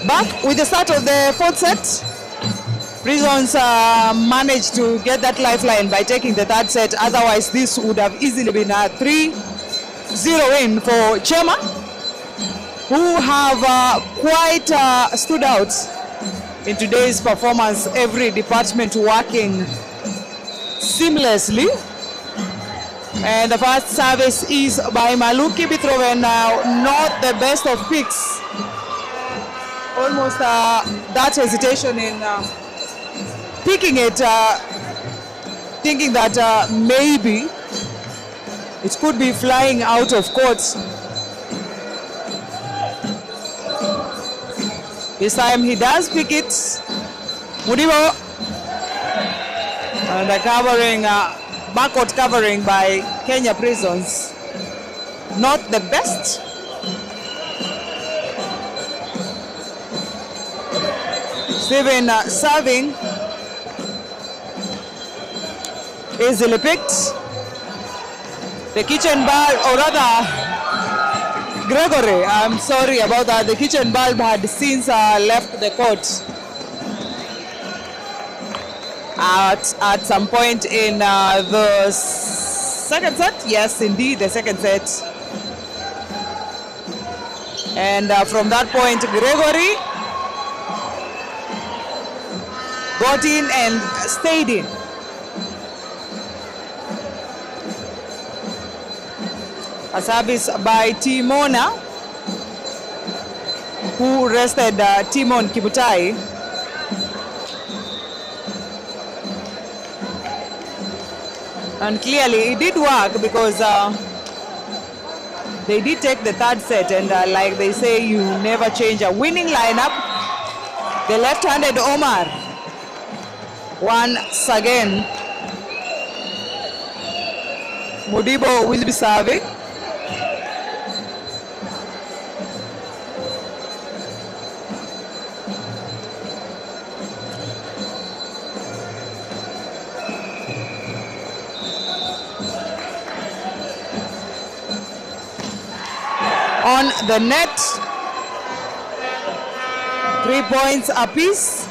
Back with the start of the fourth set. Prisons managed to get that lifeline by taking the third set. Otherwise, this would have easily been a 3-0 win for CHEMA, who have quite stood out in today's performance. Every department working seamlessly. And the first service is by Maluki Bitroven, not the best of picks. Almost that hesitation in picking it, thinking that maybe it could be flying out of court. This time he does pick it. Mudibo. And the covering, backcourt covering by Kenya Prisons. Not the best. Steven serving. Easily picked. The kitchen bulb, or rather, Gregory, I'm sorry about that. The kitchen bulb had since left the court at some point in the second set. Yes, indeed, the second set. And from that point, Gregory got in and stayed in. A service by Timona, who rested Timon Kibutai. And clearly it did work because they did take the third set, and like they say, you never change a winning lineup. The left-handed Omar once again. Mudibo will be serving. On the net, 3 points apiece.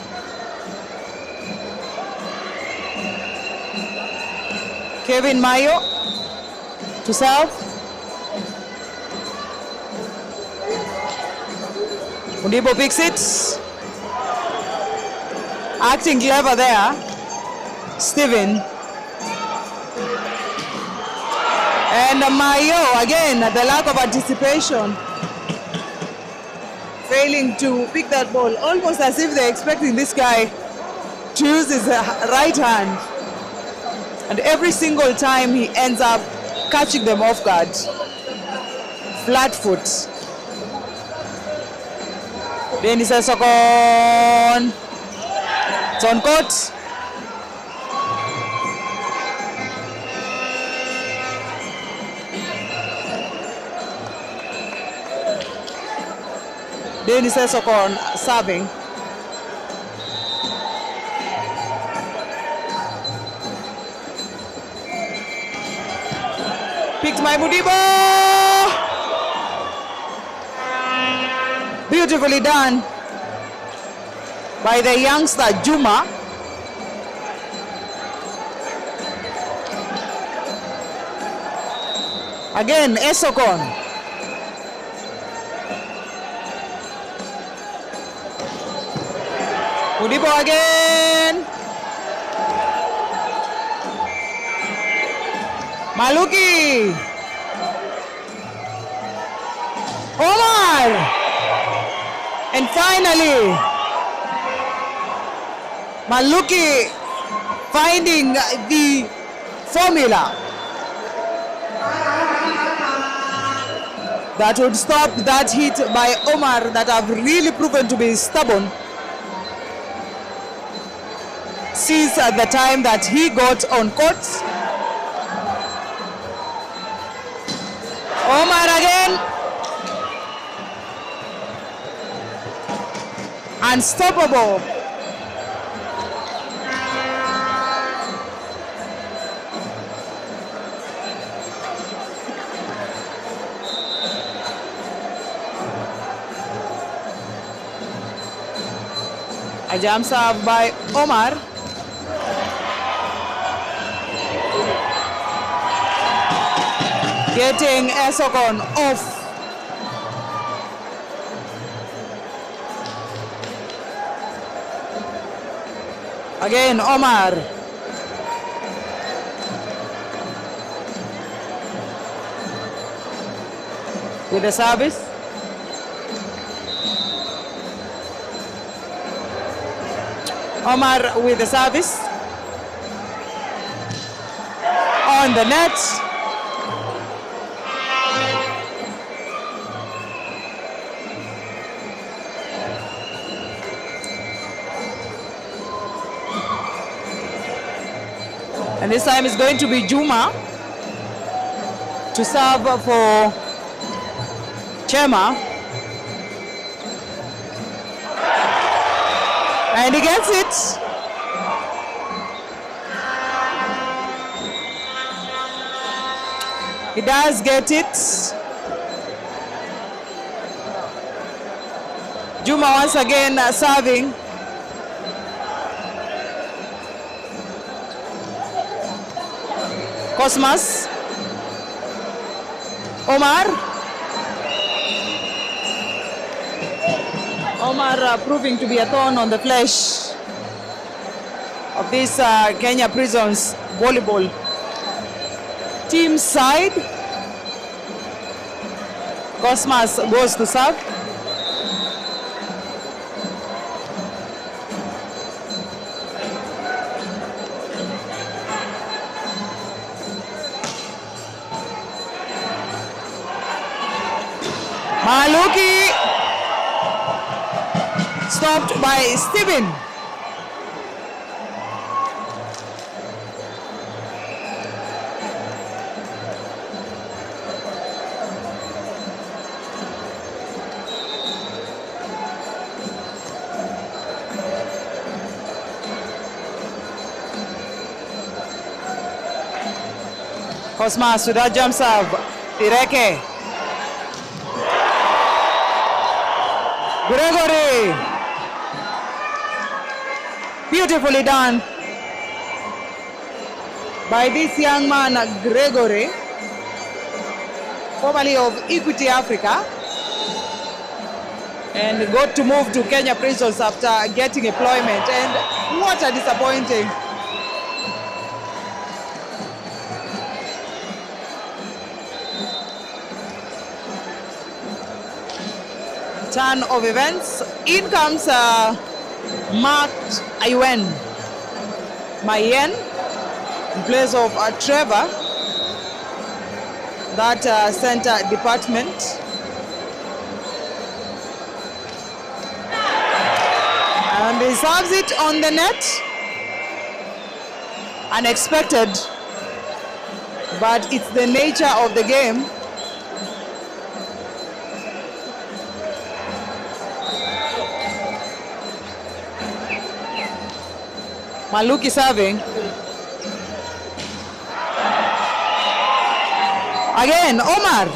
Kevin Mayo to serve. Mudibo picks it. Acting clever there, Steven. And Mayo, again, the lack of anticipation. Failing to pick that ball, almost as if they're expecting this guy to use his right hand. And every single time he ends up catching them off guard. Flat foot. Dennis Esokon. It's on court. Dennis Esokon serving. Picked by Mudibo. Beautifully done by the youngster Juma. Again, Esokon. Mudibo again. Maluki. Omar. And finally, Maluki finding the formula that would stop that hit by Omar that have really proven to be stubborn since the time that he got on court. Omar again. Unstoppable. A jump serve by Omar. Getting Esokon off. Again, Omar. With the service. Omar with the service. On the net. And this time it's going to be Juma to serve for CHEMA. And he gets it. He does get it. Juma once again serving. Cosmas. Omar. Omar proving to be a thorn on the flesh of this Kenya Prisons volleyball team side. Cosmas goes to serve. Maluki stopped by Steven. Cosmas with that jump serve. Ireke. Gregory. Beautifully done by this young man, Gregory, formerly of Equity Africa, and got to move to Kenya Prisons after getting employment. And what a disappointing. Turn of events. In comes Mark Ayuen Mayen in place of Trevor, that center department. And he serves it on the net. Unexpected, but it's the nature of the game. Maluki serving. Again, Omar.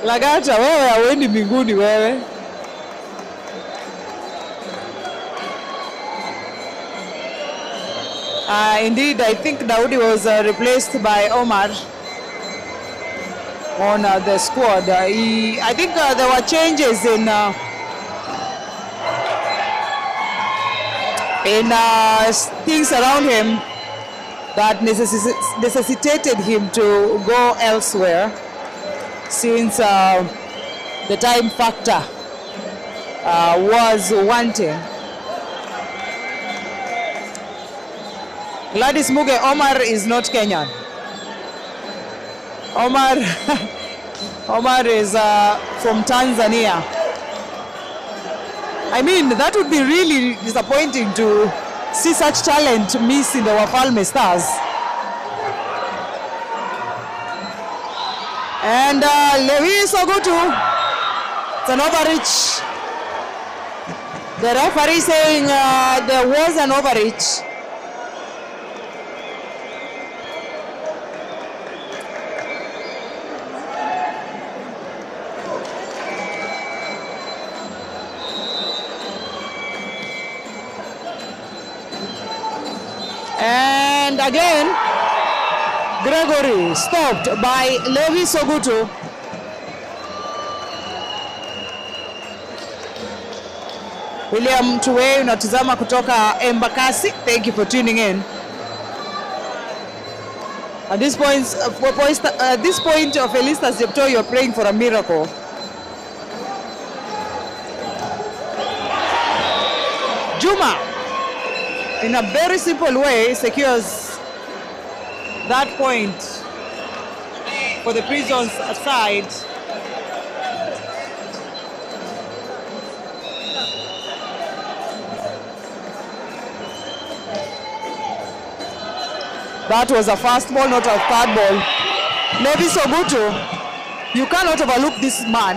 Lagata, wewe hawendi mbinguni wewe. Indeed, I think Daudi was replaced by Omar on the squad. I think there were changes in things around him that necessitated him to go elsewhere, since the time factor was wanting. Gladys Muge, Omar is not Kenyan. Omar is from Tanzania. I mean, that would be really disappointing to see such talent miss in the Wafalme Stars. And Lewi Sogutu, it's an overreach. The referee saying there was an overreach. And again, Gregory stopped by Levi Sogutu. William Tuwe unatazama kutoka Embakasi. Thank you for tuning in. At this point, Felista Zepto, you're praying for a miracle. Juma, in a very simple way, secures that point for the Prisons side. That was a fast ball, not a third ball. Levi Sogutu, you cannot overlook this man.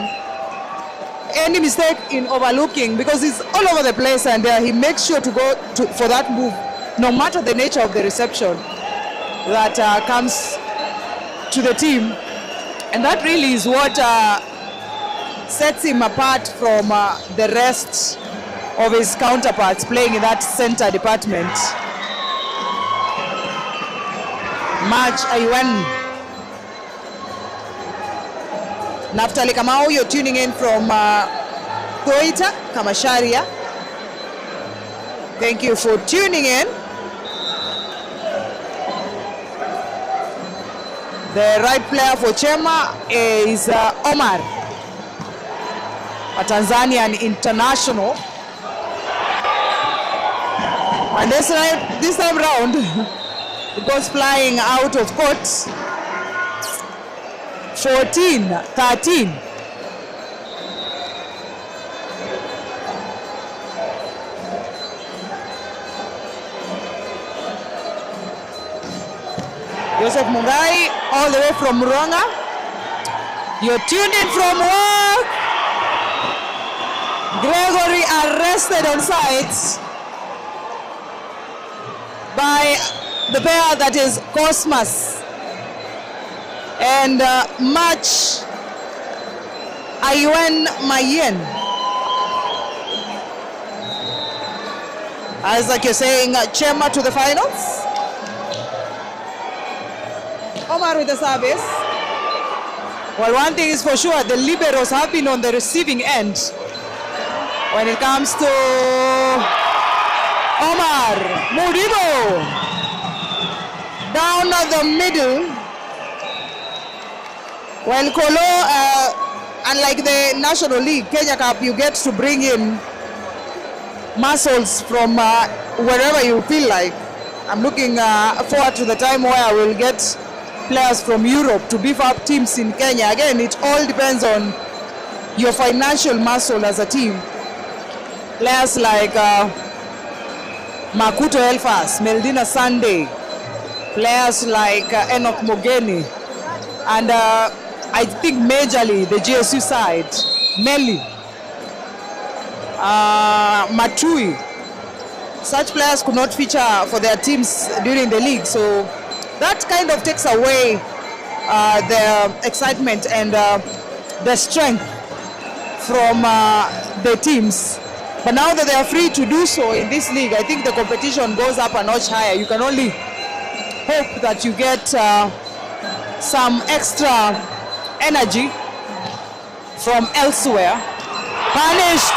Any mistake in overlooking, because he's all over the place, and he makes sure to go for that move, no matter the nature of the reception that comes to the team. And that really is what sets him apart from the rest of his counterparts playing in that center department. Match Aywen. Naftali Kamau, you're tuning in from Toita, Kamasharia. Thank you for tuning in. The right player for Chema is Omar, a Tanzanian international. And this time round, it goes flying out of court. 14-13. Joseph Mugai, all the way from Muranga. You're tuned in from work. Gregory arrested on site by the pair that is Cosmas and Match Aywen Mayen. As like you're saying, Chema to the finals. Omar with the service. Well, one thing is for sure, the liberos have been on the receiving end when it comes to Omar Muribo. Down the middle. Well, Kolo, unlike the National League, Kenya Cup, you get to bring in muscles from wherever you feel like. I'm looking forward to the time where I will get players from Europe to beef up teams in Kenya. Again, it all depends on your financial muscle as a team. Players like Makuto Elfas, Meldina Sunday, players like Enoch Mogeni, and I think majorly the GSU side, Meli, Matui. Such players could not feature for their teams during the league, so that kind of takes away the excitement and the strength from the teams. But now that they are free to do so in this league, I think the competition goes up a notch higher. You can only hope that you get some extra energy from elsewhere. Punished.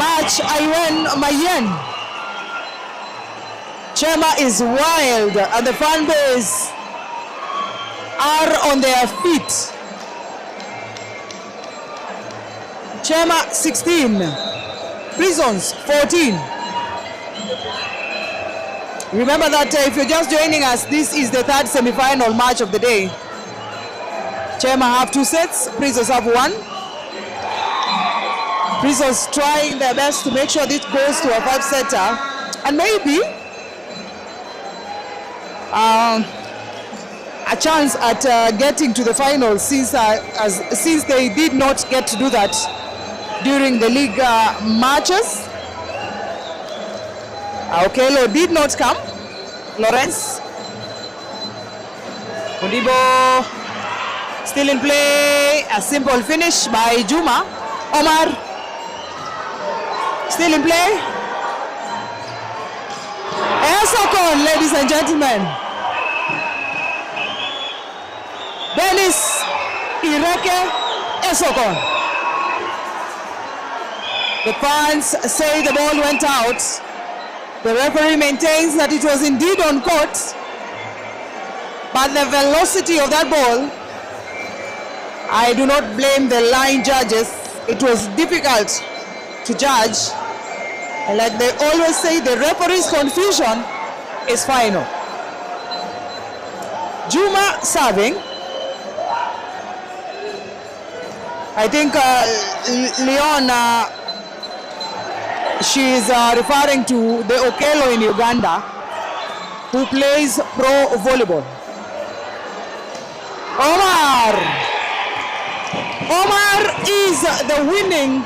Match Aywen Mayen. Chema is wild and the fan base are on their feet. Chema 16, Prisons 14. Remember that if you're just joining us, this is the third semi-final match of the day. Chema have 2 sets, Prisons have 1. Prisons trying their best to make sure this goes to a 5-setter, and maybe a chance at getting to the finals, since they did not get to do that during the league matches. Okelo did not come. Lawrence Mundibo still in play. A simple finish by Juma. Omar still in play. Esokon, ladies and gentlemen. Dennis Ireke Esokon. The fans say the ball went out. The referee maintains that it was indeed on court, but the velocity of that ball, I do not blame the line judges. It was difficult to judge. And like they always say, the referee's confusion is final. Juma serving. I think Leon, she is referring to the Okello in Uganda, who plays pro volleyball. Omar is the winning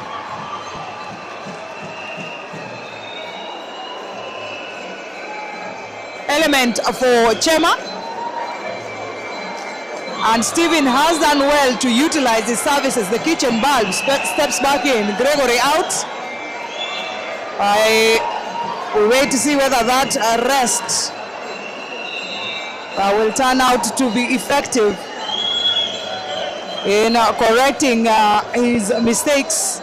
element for CHEMA, and Stephen has done well to utilize his services. The kitchen bulb steps back in. Gregory out. I will wait to see whether that rest will turn out to be effective in correcting his mistakes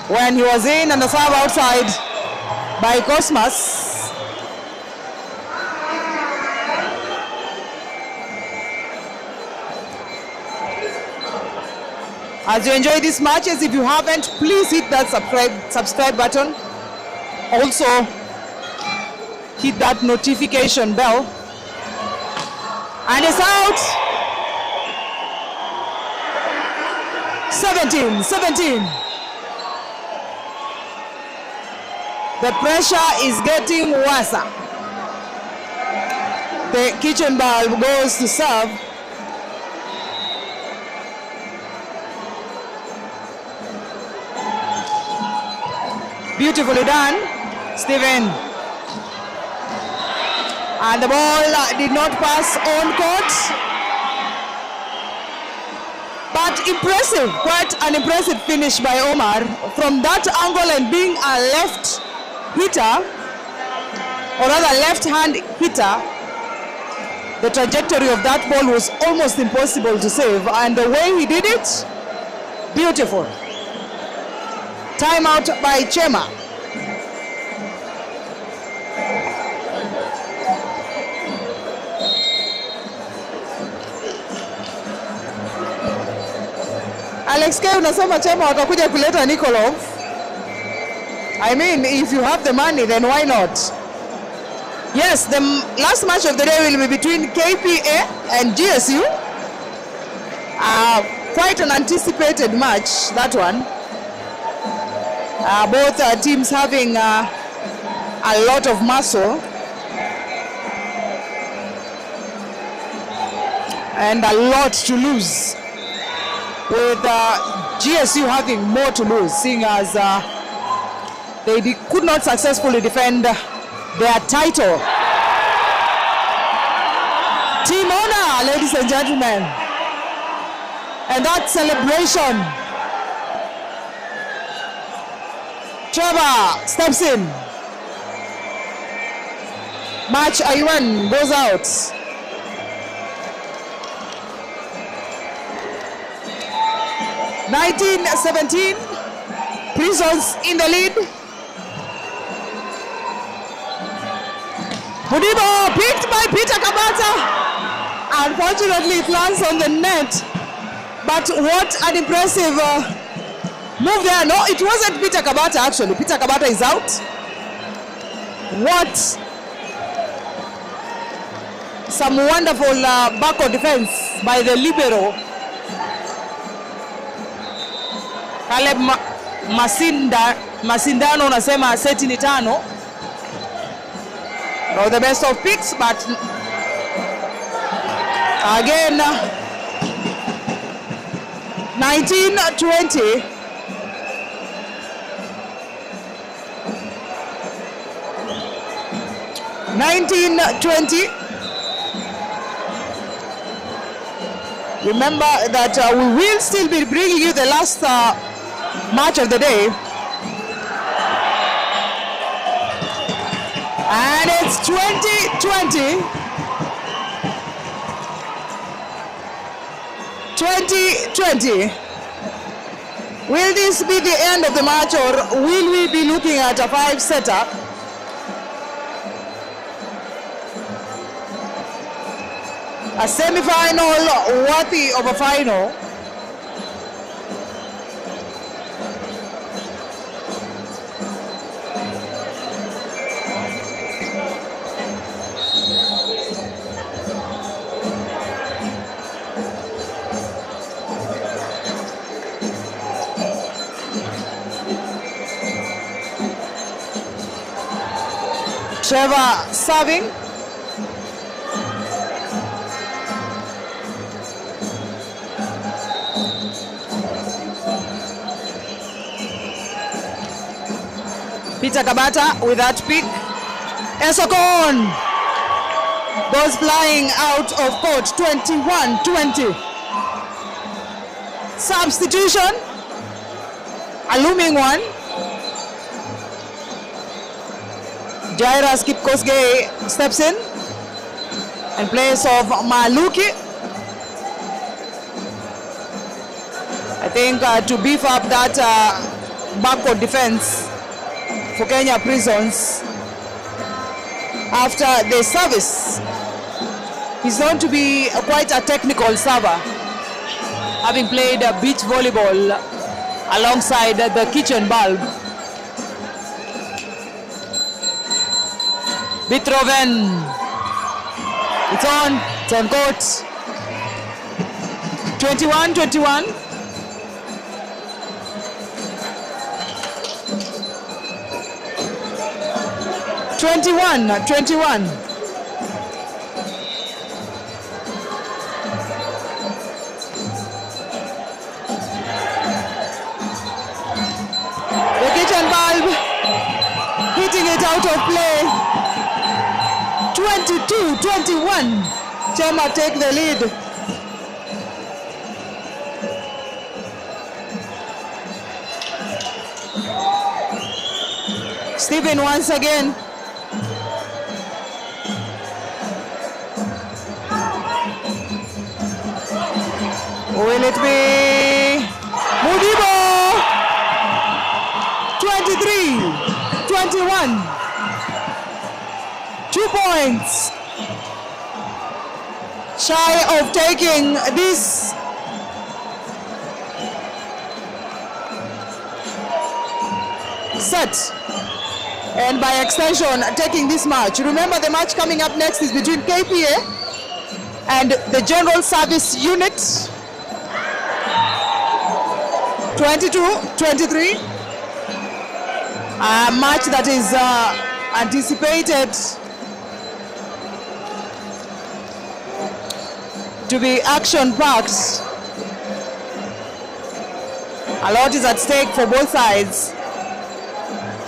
when he was in and the serve outside by Cosmas. As you enjoy these matches, if you haven't, please hit that subscribe button. Also, hit that notification bell. And it's out. 17. The pressure is getting worse. The kitchen bulb goes to serve. Beautifully done, Steven. And the ball did not pass on court. But impressive, quite an impressive finish by Omar. From that angle and being a left hitter, or rather left-hand hitter, the trajectory of that ball was almost impossible to save. And the way he did it, beautiful. Timeout by CHEMA. Alex K, unasema CHEMA watakuja kuleta Nikolov. I mean, if you have the money, then why not? Yes, the last match of the day will be between KPA and GSU. Quite an anticipated match, that one. Both teams having a lot of muscle and a lot to lose, with GSU having more to lose, seeing as they could not successfully defend their title. Team honor, ladies and gentlemen, and that celebration. Trevor steps in. Match Iwan goes out. (19-17). Prisons in the lead. Mudibo picked by Peter Kabata. Unfortunately, it lands on the net. But what an impressive move there. No, it wasn't Peter Kabata actually. Peter Kabata is out. What some wonderful backward defense by the libero. Caleb Masindano unasema seti ni tano. Not the best of picks, but again 19-20. Remember that we will still be bringing you the last match of the day. And it's 2020. 2020. Will this be the end of the match, or will we be looking at a 5-setter? A semi-final worthy of a final. Trevor serving. Peter Kabata with that pick. Esokon goes flying out of court. 21-20. Substitution. A looming one. Jairus Kipkosgei steps in place of Maluki. I think to beef up that backcourt defense for Kenya Prisons after the service. He's known to be quite a technical server, having played beach volleyball alongside the kitchen bulb. Bitroven. It's on court. 21-21. The kitchen bulb hitting it out of play. 22-21. CHEMA take the lead. Stephen once again. Will it be Mudibo? 23-21. 2 points shy of taking this set, and by extension taking this match. Remember, the match coming up next is between KPA and the General Service Unit. 22-23. A match that is anticipated to be action-packed. A lot is at stake for both sides.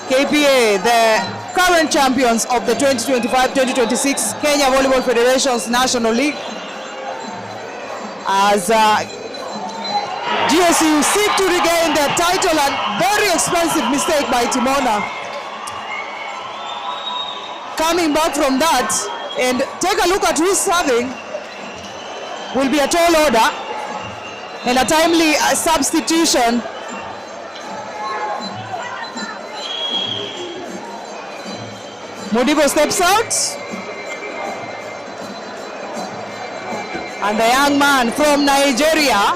KPA, the current champions of the 2025-2026 Kenya Volleyball Federation's National League, as GSU seek to regain their title, and very expensive mistake by Timona. Coming back from that, and take a look at who's serving. Will be a tall order and a timely substitution. Mudibo steps out, and the young man from Nigeria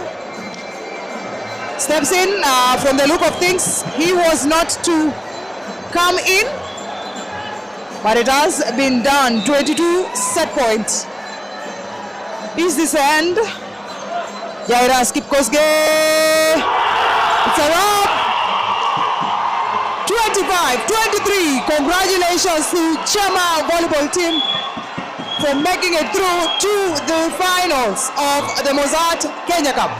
steps in. From the look of things, he was not to come in, but it has been done. 22 set points. Is this the end? Jairus Kipkosgei. It's a wrap. 25-23. Congratulations to CHEMA volleyball team for making it through to the finals of the Mozzart Kenya Cup.